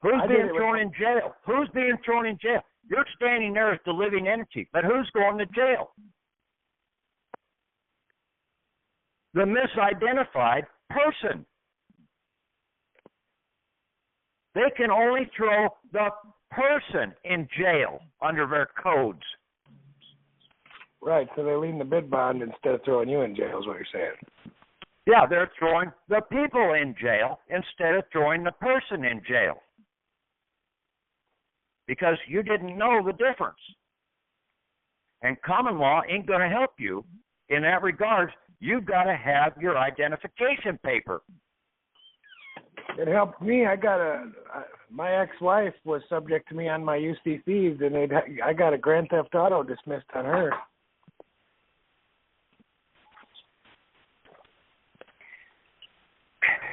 Speaker 1: Who's being thrown in jail? Who's being thrown in jail? You're standing there as the living entity, but who's going to jail? The misidentified person. They can only throw the person in jail under their codes.
Speaker 2: Right, so they lean the bid bond instead of throwing you in jail is what you're saying.
Speaker 1: Yeah, they're throwing the people in jail instead of throwing the person in jail. Because you didn't know the difference. And common law ain't going to help you in that regard. You've got to have your identification paper.
Speaker 2: It helped me. My ex-wife was subject to me on my UCCs, and I got a Grand Theft Auto dismissed on her.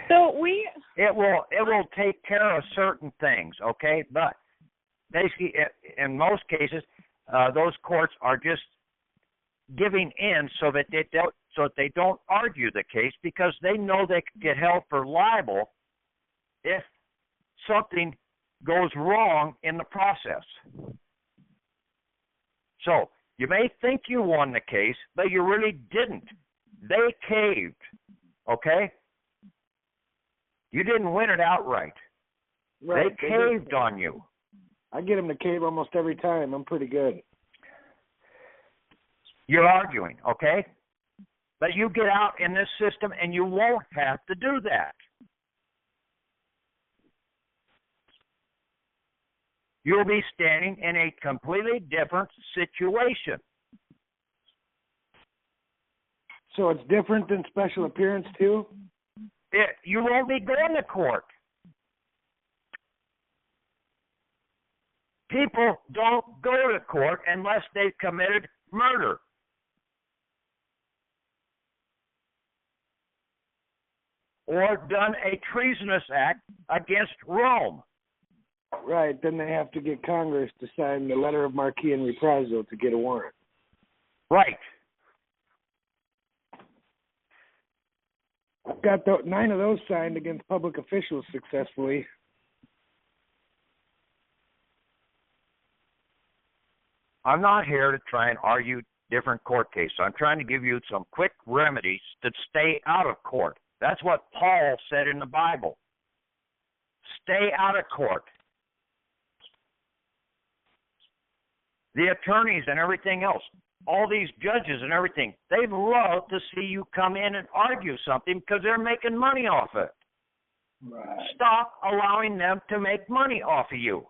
Speaker 3: So
Speaker 1: it will take care of certain things, okay? But basically, in most cases, those courts are just giving in so that they don't argue the case because they know they can get held for liable if something goes wrong in the process. So you may think you won the case, but you really didn't. They caved, okay? You didn't win it outright. Right. They caved on you.
Speaker 2: I get them to cave almost every time. I'm pretty good.
Speaker 1: You're arguing, okay? But you get out in this system and you won't have to do that. You'll be standing in a completely different situation.
Speaker 2: So it's different than special appearance too?
Speaker 1: You won't be going to court. People don't go to court unless they've committed murder. Or done a treasonous act against Rome.
Speaker 2: Right, then they have to get Congress to sign the letter of marque and reprisal to get a warrant.
Speaker 1: Right.
Speaker 2: I've got 9 of those signed against public officials successfully.
Speaker 1: I'm not here to try and argue different court cases. I'm trying to give you some quick remedies to stay out of court. That's what Paul said in the Bible. Stay out of court. The attorneys and everything else, all these judges and everything, they love to see you come in and argue something because they're making money off it.
Speaker 2: Right.
Speaker 1: Stop allowing them to make money off of you.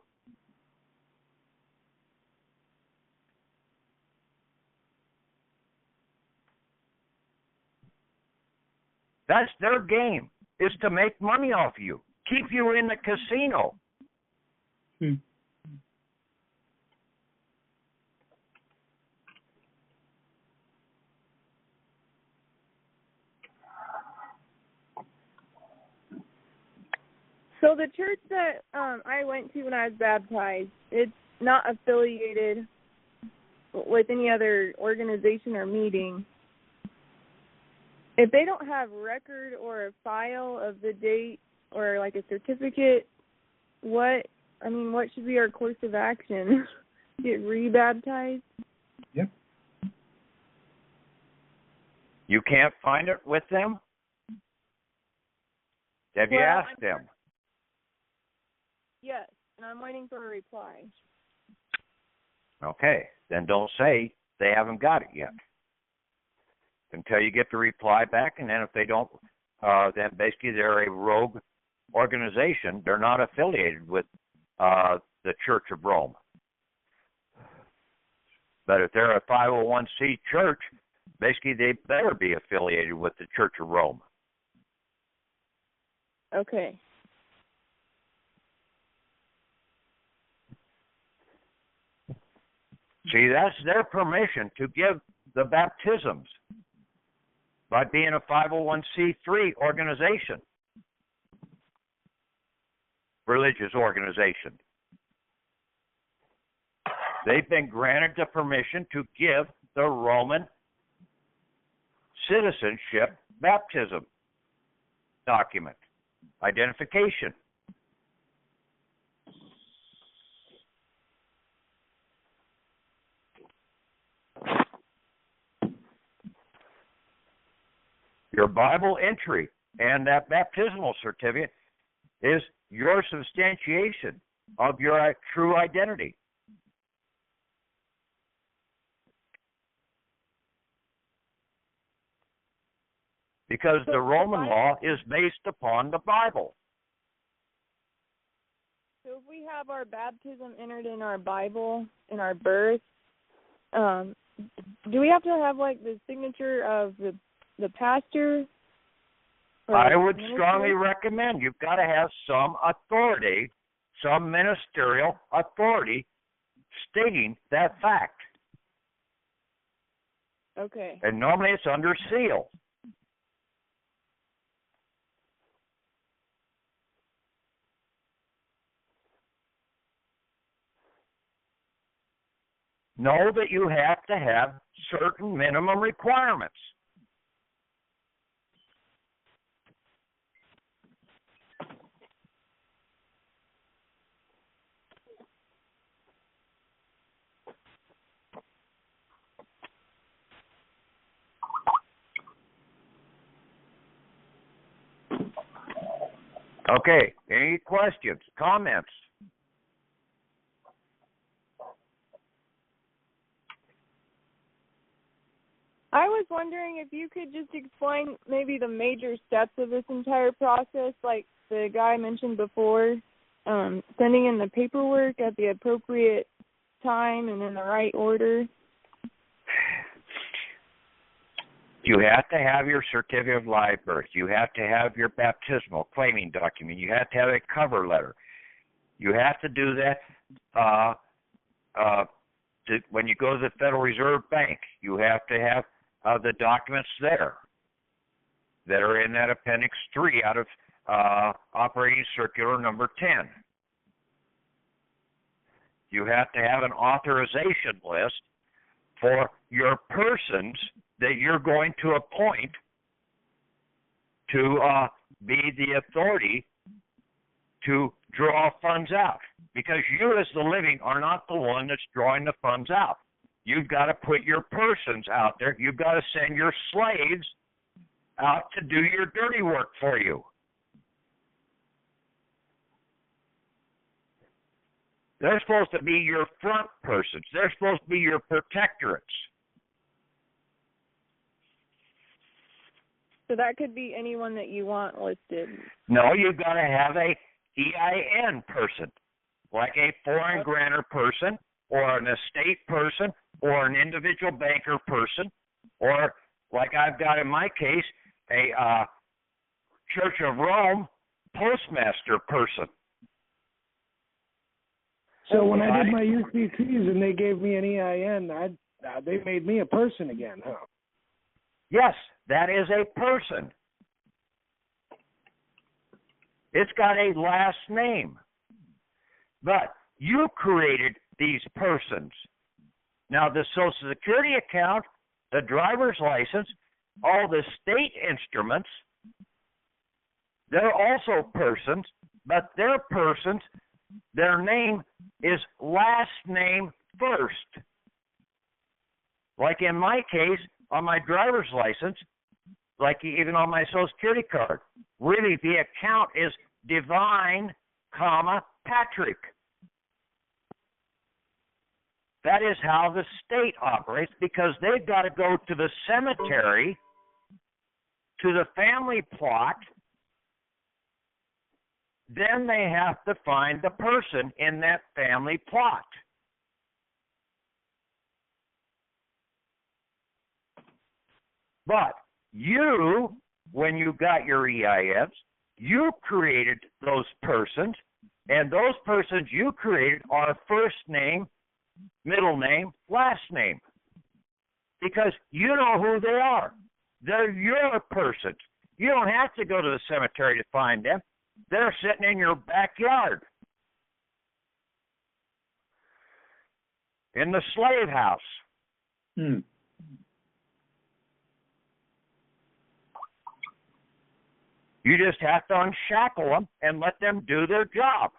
Speaker 1: That's their game, is to make money off of you, keep you in the casino.
Speaker 3: So the church that I went to when I was baptized, it's not affiliated with any other organization or meeting. If they don't have record or a file of the date or like a certificate, what should be our course of action? Get rebaptized?
Speaker 5: Yep.
Speaker 1: You can't find it with them? Have you asked them?
Speaker 3: Yes, and I'm waiting for a reply.
Speaker 1: Okay, then don't say they haven't got it yet. Until you get the reply back, and then if they don't, then basically they're a rogue organization. They're not affiliated with the Church of Rome. But if they're a 501c church, basically they better be affiliated with the Church of Rome.
Speaker 3: Okay.
Speaker 1: See, that's their permission to give the baptisms by being a 501c3 organization, religious organization. They've been granted the permission to give the Roman citizenship baptism document, identification. Your Bible entry and that baptismal certificate is your substantiation of your true identity. Because the Roman law is based upon the Bible.
Speaker 3: So if we have our baptism entered in our Bible, in our birth, do we have to have like the signature of the pastor?
Speaker 1: I would strongly recommend you've got to have some authority, some ministerial authority stating that fact.
Speaker 3: Okay.
Speaker 1: And normally it's under seal. Know that you have to have certain minimum requirements. Okay, any questions, comments?
Speaker 3: I was wondering if you could just explain maybe the major steps of this entire process, like the guy mentioned before, sending in the paperwork at the appropriate time and in the right order.
Speaker 1: You have to have your certificate of live birth. You have to have your baptismal claiming document. You have to have a cover letter. You have to do that when you go to the Federal Reserve Bank. You have to have the documents there that are in that Appendix 3 out of Operating Circular number 10. You have to have an authorization list for your persons that you're going to appoint to be the authority to draw funds out. Because you as the living are not the one that's drawing the funds out. You've got to put your persons out there. You've got to send your slaves out to do your dirty work for you. They're supposed to be your front persons. They're supposed to be your protectorates.
Speaker 3: So that could be anyone that you want listed.
Speaker 1: No, you've got to have a EIN person, like a foreign grantor person, or an estate person, or an individual banker person, or like I've got in my case, a Church of Rome postmaster person.
Speaker 2: So when I did my UCCs and they gave me an EIN, they made me a person again, huh?
Speaker 1: Yes, that is a person. It's got a last name. But you created these persons. Now, the Social Security account, the driver's license, all the state instruments, they're also persons, but they're persons, their name is last name first. Like in my case, on my driver's license, like even on my Social Security card, really the account is Divine, Patrick. That is how the state operates, because they've got to go to the cemetery, to the family plot. Then they have to find the person in that family plot. But you, when you got your EINs, you created those persons, and those persons you created are first name, middle name, last name. Because you know who they are. They're your persons. You don't have to go to the cemetery to find them. They're sitting in your backyard. In the slave house. You just have to unshackle them and let them do their job.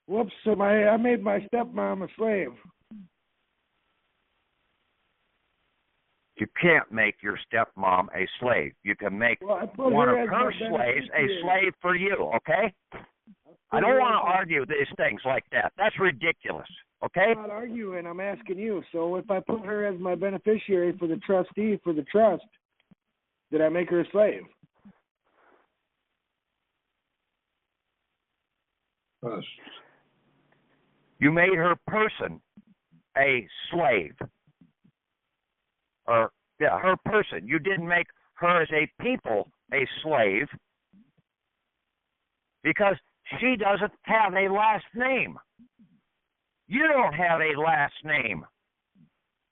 Speaker 2: Whoops, so I made my stepmom a slave.
Speaker 1: You can't make your stepmom a slave. You can make one of her slaves a slave for you, okay? I don't want to argue these things like that. That's ridiculous, okay?
Speaker 2: I'm not arguing. I'm asking you. So if I put her as my beneficiary for the trustee for the trust, did I make her a slave?
Speaker 5: Yes.
Speaker 1: You made her person a slave. Her person. You didn't make her as a people a slave because she doesn't have a last name. You don't have a last name.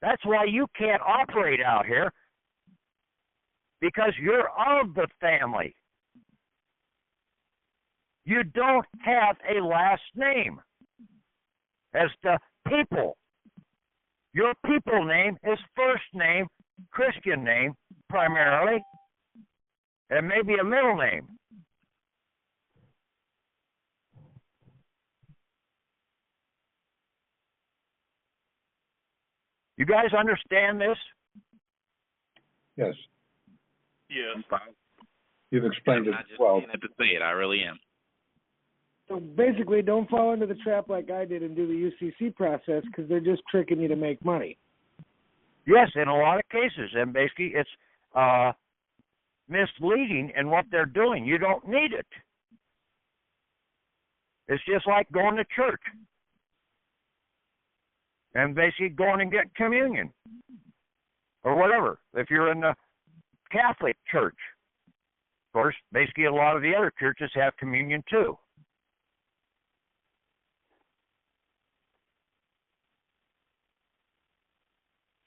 Speaker 1: That's why you can't operate out here, because you're of the family. You don't have a last name. As the people, your people name is first name, Christian name primarily, and maybe a middle name. You guys understand this?
Speaker 5: Yes.
Speaker 6: Yeah.
Speaker 5: You've explained it
Speaker 6: I just
Speaker 5: well.
Speaker 6: can't have to say it. I really am.
Speaker 2: So basically, don't fall into the trap like I did and do the UCC process, because they're just tricking you to make money.
Speaker 1: Yes, in a lot of cases, and basically it's misleading in what they're doing. You don't need it. It's just like going to church and basically going and getting communion or whatever. If you're in the Catholic Church, of course, basically a lot of the other churches have communion too.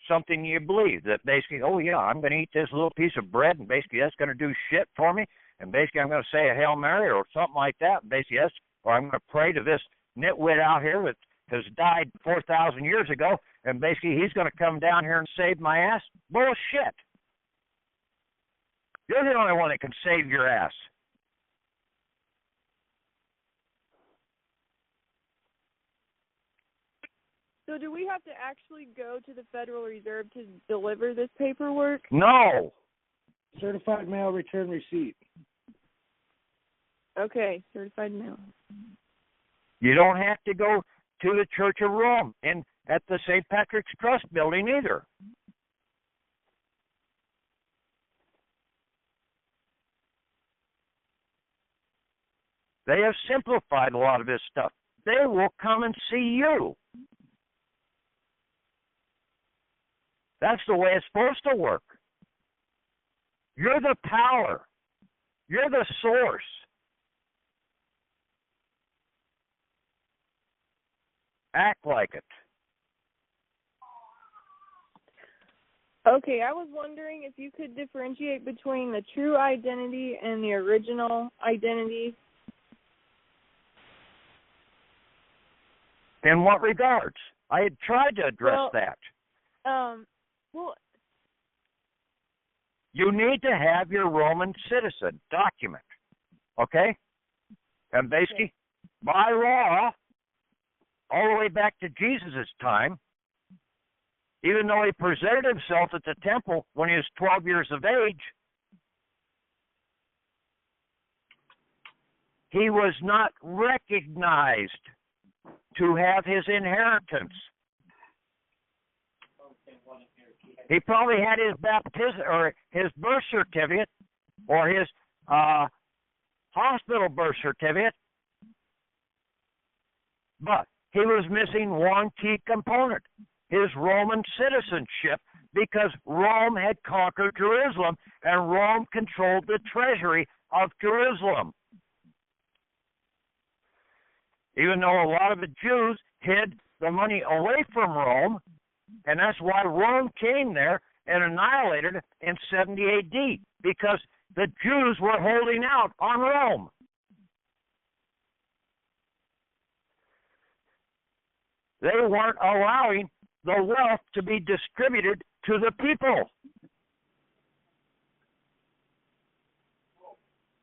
Speaker 1: Something you believe, that basically, oh yeah, I'm going to eat this little piece of bread, and basically that's going to do shit for me, and basically I'm going to say a Hail Mary or something like that, and basically that's, or I'm going to pray to this nitwit out here that has died 4,000 years ago, and basically he's going to come down here and save my ass. Bullshit. You're the only one that can save your ass.
Speaker 3: So do we have to actually go to the Federal Reserve to deliver this paperwork?
Speaker 1: No.
Speaker 2: Certified mail return receipt.
Speaker 3: Okay, certified mail.
Speaker 1: You don't have to go to the Church of Rome and at the St. Patrick's Trust building either. They have simplified a lot of this stuff. They will come and see you. That's the way it's supposed to work. You're the power. You're the source. Act like it.
Speaker 3: Okay, I was wondering if you could differentiate between the true identity and the original identity.
Speaker 1: In what regards? I had tried to address that.
Speaker 3: Well,
Speaker 1: you need to have your Roman citizen document, okay? And basically, by law, all the way back to Jesus' time, even though he presented himself at the temple when he was 12 years of age, he was not recognized to have his inheritance. He probably had his baptism or his birth certificate or his hospital birth certificate, but he was missing one key component, his Roman citizenship because Rome had conquered Jerusalem, and Rome controlled the treasury of Jerusalem. Even though a lot of the Jews hid the money away from Rome, and that's why Rome came there and annihilated it in 70 AD, because the Jews were holding out on Rome. They weren't allowing the wealth to be distributed to the people.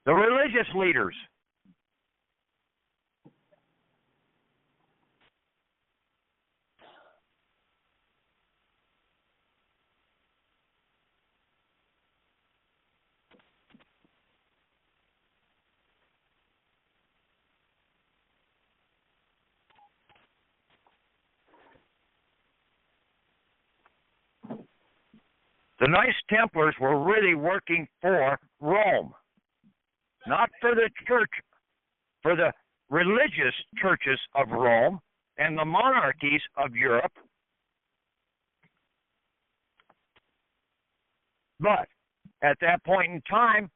Speaker 1: The religious leaders. The Knights Templars were really working for Rome, not for the church, for the religious churches of Rome and the monarchies of Europe. But at that point in time,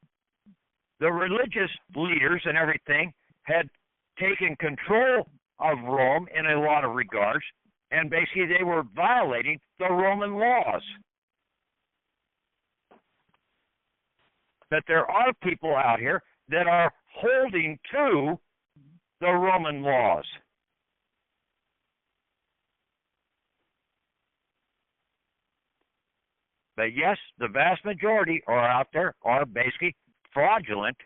Speaker 1: the religious leaders and everything had taken control of Rome in a lot of regards, and basically they were violating the Roman laws. That there are people out here that are holding to the Roman laws. But yes, the vast majority are out there are basically fraudulent,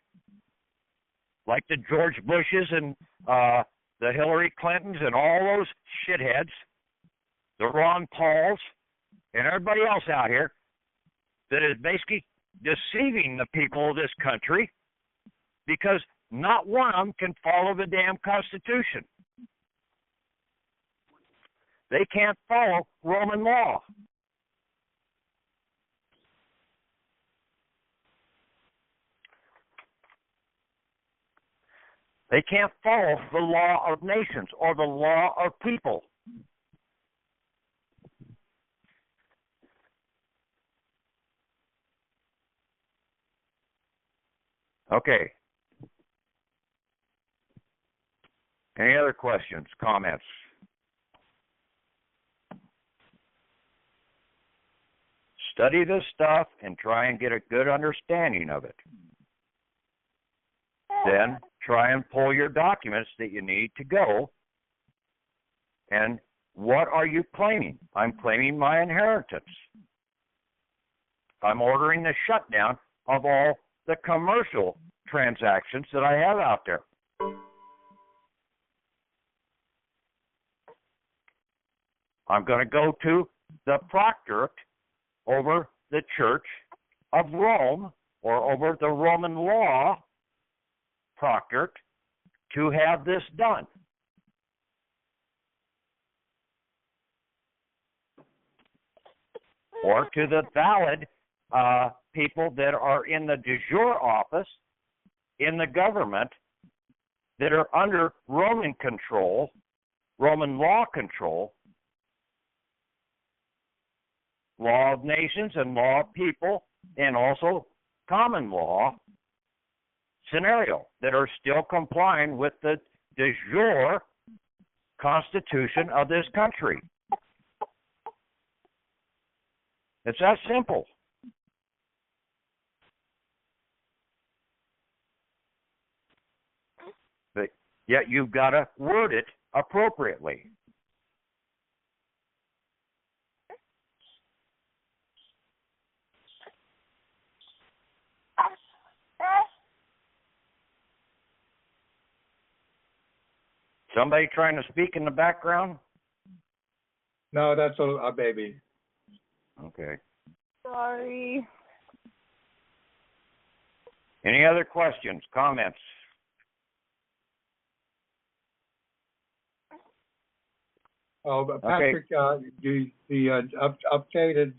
Speaker 1: like the George Bushes and the Hillary Clintons and all those shitheads, the Ron Pauls, and everybody else out here that is basically deceiving the people of this country, because not one of them can follow the damn Constitution. They can't follow Roman law. They can't follow the law of nations or the law of people. Okay. Any other questions, comments? Study this stuff and try and get a good understanding of it. Then try and pull your documents that you need to go. And what are you claiming? I'm claiming my inheritance. I'm ordering the shutdown of all the commercial transactions that I have out there. I'm going to go to the proctorate over the Church of Rome, or over the Roman law proctorate, to have this done. Or to the valid people that are in the de jure office in the government that are under Roman control, Roman law control, law of nations and law of people, and also common law scenario, that are still complying with the de jure constitution of this country. It's that simple. But yet you've got to word it appropriately. Somebody trying to speak in the background?
Speaker 5: No, that's a baby.
Speaker 1: Okay.
Speaker 3: Sorry.
Speaker 1: Any other questions, comments?
Speaker 5: Oh, but Patrick, the updated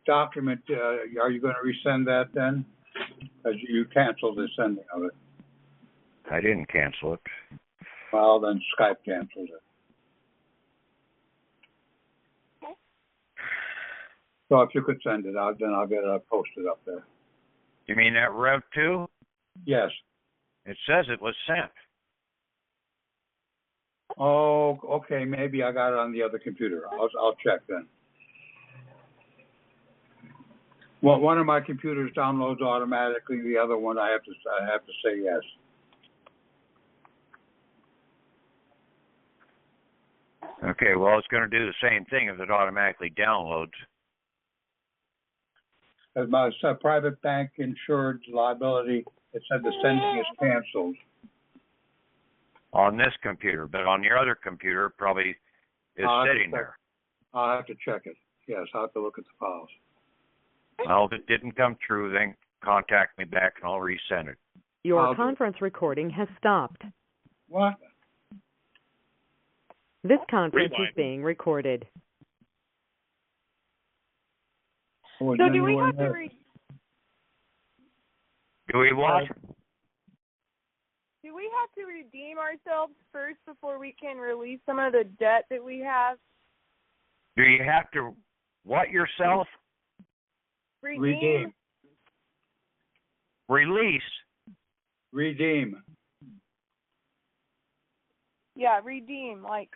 Speaker 5: document, are you going to resend that then? Because you canceled the sending of it.
Speaker 1: I didn't cancel it.
Speaker 5: Well, then Skype canceled it. So if you could send it out, then I'll get it posted up there.
Speaker 1: You mean that Rev 2?
Speaker 5: Yes.
Speaker 1: It says it was sent.
Speaker 5: Oh, okay. Maybe I got it on the other computer. I'll check then. Well, one of my computers downloads automatically. The other one, I have to say yes.
Speaker 1: Okay, well, it's going to do the same thing if it automatically downloads.
Speaker 5: As my private bank insured liability, it said the sending is canceled.
Speaker 1: On this computer, but on your other computer, it probably is sitting there.
Speaker 5: I'll have to check it. Yes, I'll have to look at the files.
Speaker 1: Well, if it didn't come through, then contact me back and I'll resend it.
Speaker 8: Your conference recording has stopped.
Speaker 5: What?
Speaker 8: This conference is being recorded.
Speaker 5: Oh,
Speaker 3: So do we have to
Speaker 1: Do we what?
Speaker 3: Do we have to redeem ourselves first before we can release some of the debt that we have?
Speaker 1: Do you have to what yourself?
Speaker 5: Redeem.
Speaker 1: Release.
Speaker 5: Redeem.
Speaker 3: Yeah, redeem. Like,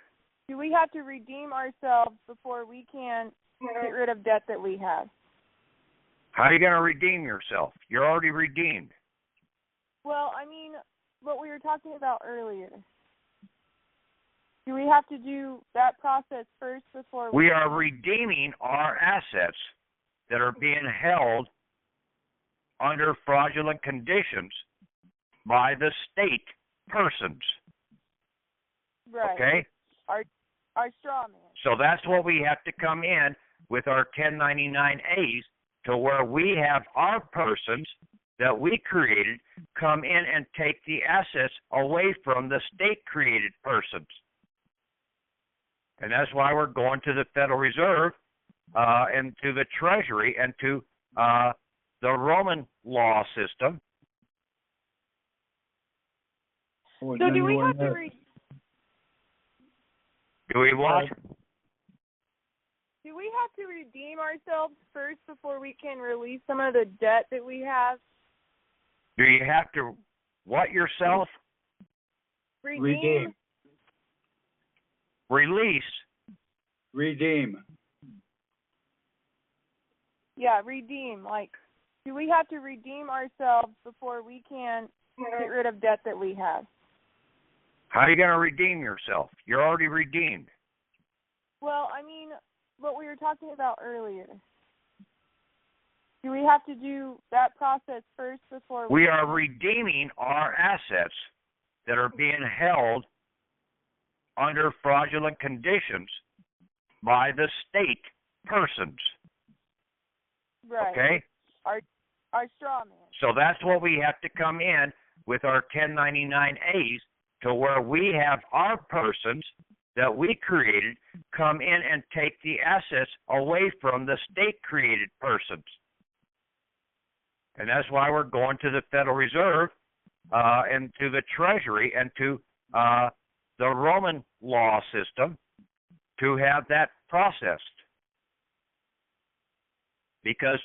Speaker 3: do we have to redeem ourselves before we can get rid of debt that we have?
Speaker 1: How are you going to redeem yourself? You're already redeemed.
Speaker 3: Well, I mean, what we were talking about earlier. Do we have to do that process first before
Speaker 1: we are redeeming our assets that are being held under fraudulent conditions by the state persons.
Speaker 3: Right.
Speaker 1: Okay?
Speaker 3: Our straw man.
Speaker 1: So that's what we have to come in with our 1099As to where we have our persons that we created come in and take the assets away from the state-created persons. And that's why we're going to the Federal Reserve and to the Treasury and to the Roman law system.
Speaker 3: So do we have to
Speaker 1: Do we what?
Speaker 3: Do we have to redeem ourselves first before we can release some of the debt that we have?
Speaker 1: Do you have to what yourself?
Speaker 3: Redeem.
Speaker 1: Release.
Speaker 5: Redeem.
Speaker 3: Yeah, redeem. Like, do we have to redeem ourselves before we can get rid of debt that we have?
Speaker 1: How are you going to redeem yourself? You're already redeemed.
Speaker 3: Well, I mean, what we were talking about earlier. Do we have to do that process first before
Speaker 1: we are redeeming our assets that are being held under fraudulent conditions by the state persons.
Speaker 3: Right.
Speaker 1: Okay?
Speaker 3: Our straw man.
Speaker 1: So that's what we have to come in with our 1099As to where we have our persons that we created come in and take the assets away from the state-created persons. And that's why we're going to the Federal Reserve and to the Treasury and to the Roman law system to have that processed. Because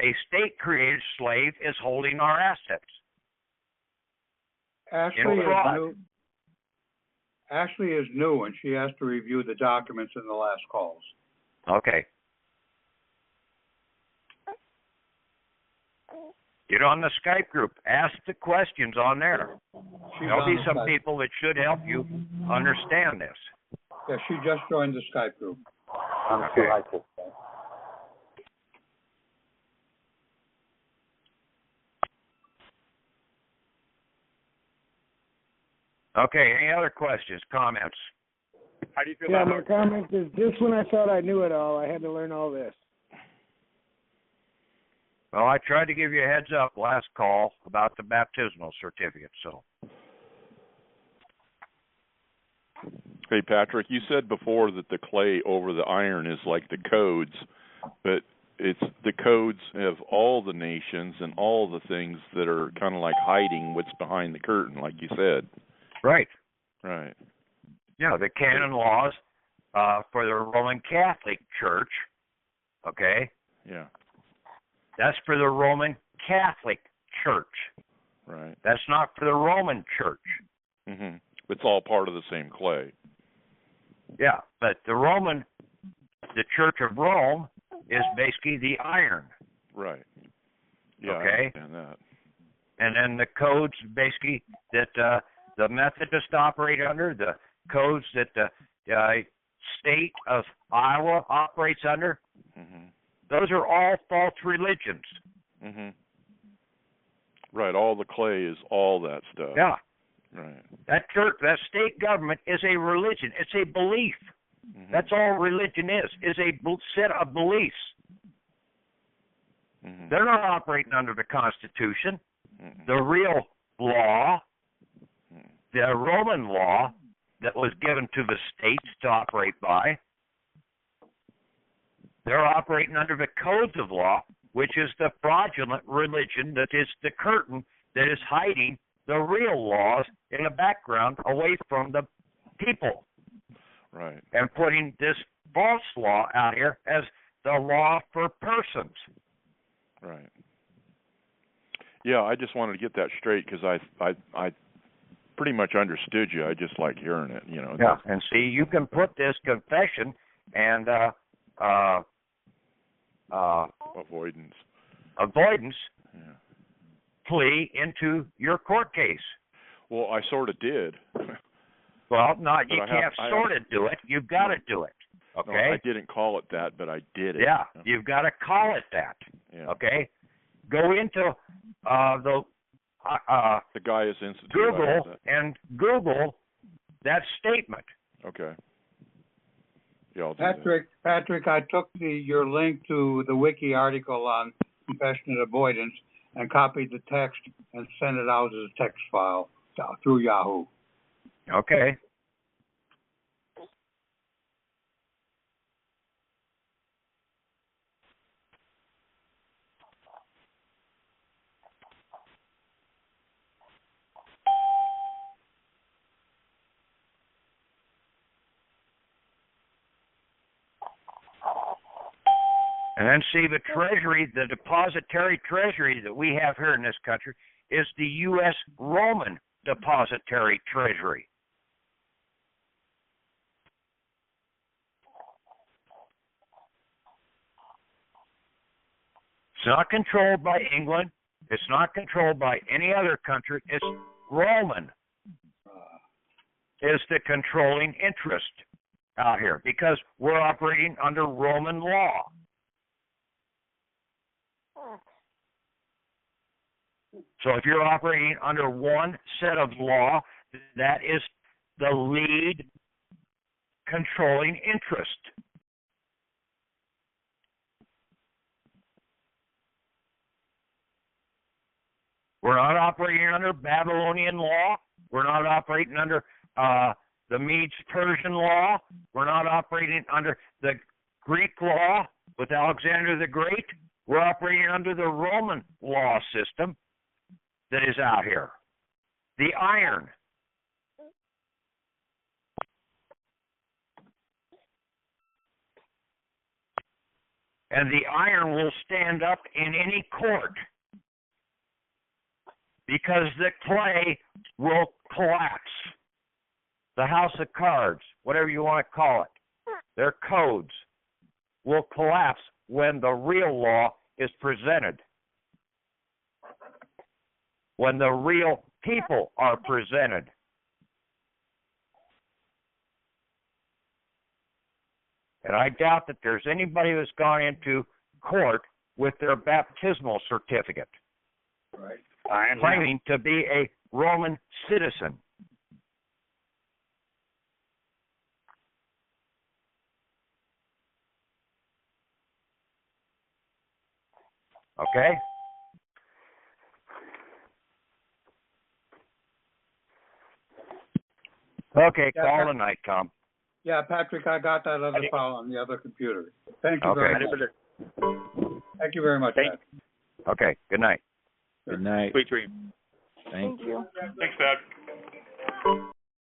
Speaker 1: a state-created slave is holding our assets.
Speaker 5: Ashley is new, and she has to review the documents in the last calls.
Speaker 1: Okay. Get on the Skype group. Ask the questions on there. There'll be some people that should help you understand this.
Speaker 5: Yeah, she just joined the Skype group.
Speaker 1: Okay. Okay, any other questions, comments?
Speaker 7: How do you feel
Speaker 2: Yeah,
Speaker 7: about
Speaker 2: my comment is just when I thought I knew it all, I had to learn all this.
Speaker 1: Well, I tried to give you a heads up last call about the baptismal certificate, so.
Speaker 9: Hey, Patrick, you said before that the clay over the iron is like the codes, but it's the codes of all the nations and all the things that are kind of like hiding what's behind the curtain, like you said.
Speaker 1: Right.
Speaker 9: Right.
Speaker 1: Yeah, the canon laws for the Roman Catholic Church Okay?
Speaker 9: Yeah.
Speaker 1: That's for the Roman Catholic Church.
Speaker 9: Right.
Speaker 1: That's not for the Roman Church.
Speaker 9: Mhm. It's all part of the same clay.
Speaker 1: Yeah, but the Church of Rome is basically the iron.
Speaker 9: Right. Yeah,
Speaker 1: Okay.
Speaker 9: I understand that.
Speaker 1: And then the codes basically that the Methodists operate under, the codes that the state of Iowa operates under,
Speaker 9: Mhm.
Speaker 1: those are all false religions.
Speaker 9: Mhm. Right, all the clay is all that stuff.
Speaker 1: Yeah.
Speaker 9: Right.
Speaker 1: That church, that state government is a religion. It's a belief.
Speaker 9: Mhm.
Speaker 1: That's all religion is a set of beliefs.
Speaker 9: Mhm.
Speaker 1: They're not operating under the Constitution.
Speaker 9: Mhm.
Speaker 1: The real law,
Speaker 9: Mhm.
Speaker 1: the Roman law that was given to the states to operate by, they're operating under the codes of law, which is the fraudulent religion that is the curtain that is hiding the real laws in the background away from the people.
Speaker 9: Right.
Speaker 1: And putting this false law out here as the law for persons.
Speaker 9: Right. Yeah, I just wanted to get that straight because I pretty much understood you. I just like hearing it, you know.
Speaker 1: Yeah, and see, you can put this confession and
Speaker 9: Avoidance.
Speaker 1: Yeah. Plea into your court case.
Speaker 9: Well, I sort of did.
Speaker 1: Well, not you
Speaker 9: But
Speaker 1: can't sort of do it. You've got to do it. Okay.
Speaker 9: No, I didn't call it that, but I did it.
Speaker 1: Yeah, you've got to call it that.
Speaker 9: Yeah.
Speaker 1: Okay. Go into the
Speaker 9: Gaius Institute.
Speaker 1: Google and Google that statement.
Speaker 9: Okay. Yeah, I'll do that.
Speaker 5: Patrick, I took your link to the wiki article on compassionate avoidance and copied the text and sent it out as a text file through Yahoo.
Speaker 1: Okay. And then see the treasury, the depositary treasury that we have here in this country is the U.S. Roman depositary treasury. It's not controlled by England. It's not controlled by any other country. It's Roman is the controlling interest out here because we're operating under Roman law. So if you're operating under one set of law, that is the lead controlling interest. We're not operating under Babylonian law. We're not operating under the Medes-Persian law. We're not operating under the Greek law with Alexander the Great. We're operating under the Roman law system that is out here. The iron. And the iron will stand up in any court because the clay will collapse. The house of cards, whatever you want to call it, their codes will collapse when the real law is presented. When the real people are presented. And I doubt that there's anybody that's gone into court with their baptismal certificate.
Speaker 4: Right.
Speaker 1: Claiming to be a Roman citizen. Okay? Okay, call tonight, Tom.
Speaker 5: Yeah, Patrick, I got that other file on the other computer. Thank you very much. Thank you very much, Patrick.
Speaker 1: Okay, good night.
Speaker 6: Good night.
Speaker 7: Sweet dream.
Speaker 6: Thank you.
Speaker 7: Thanks, Dad.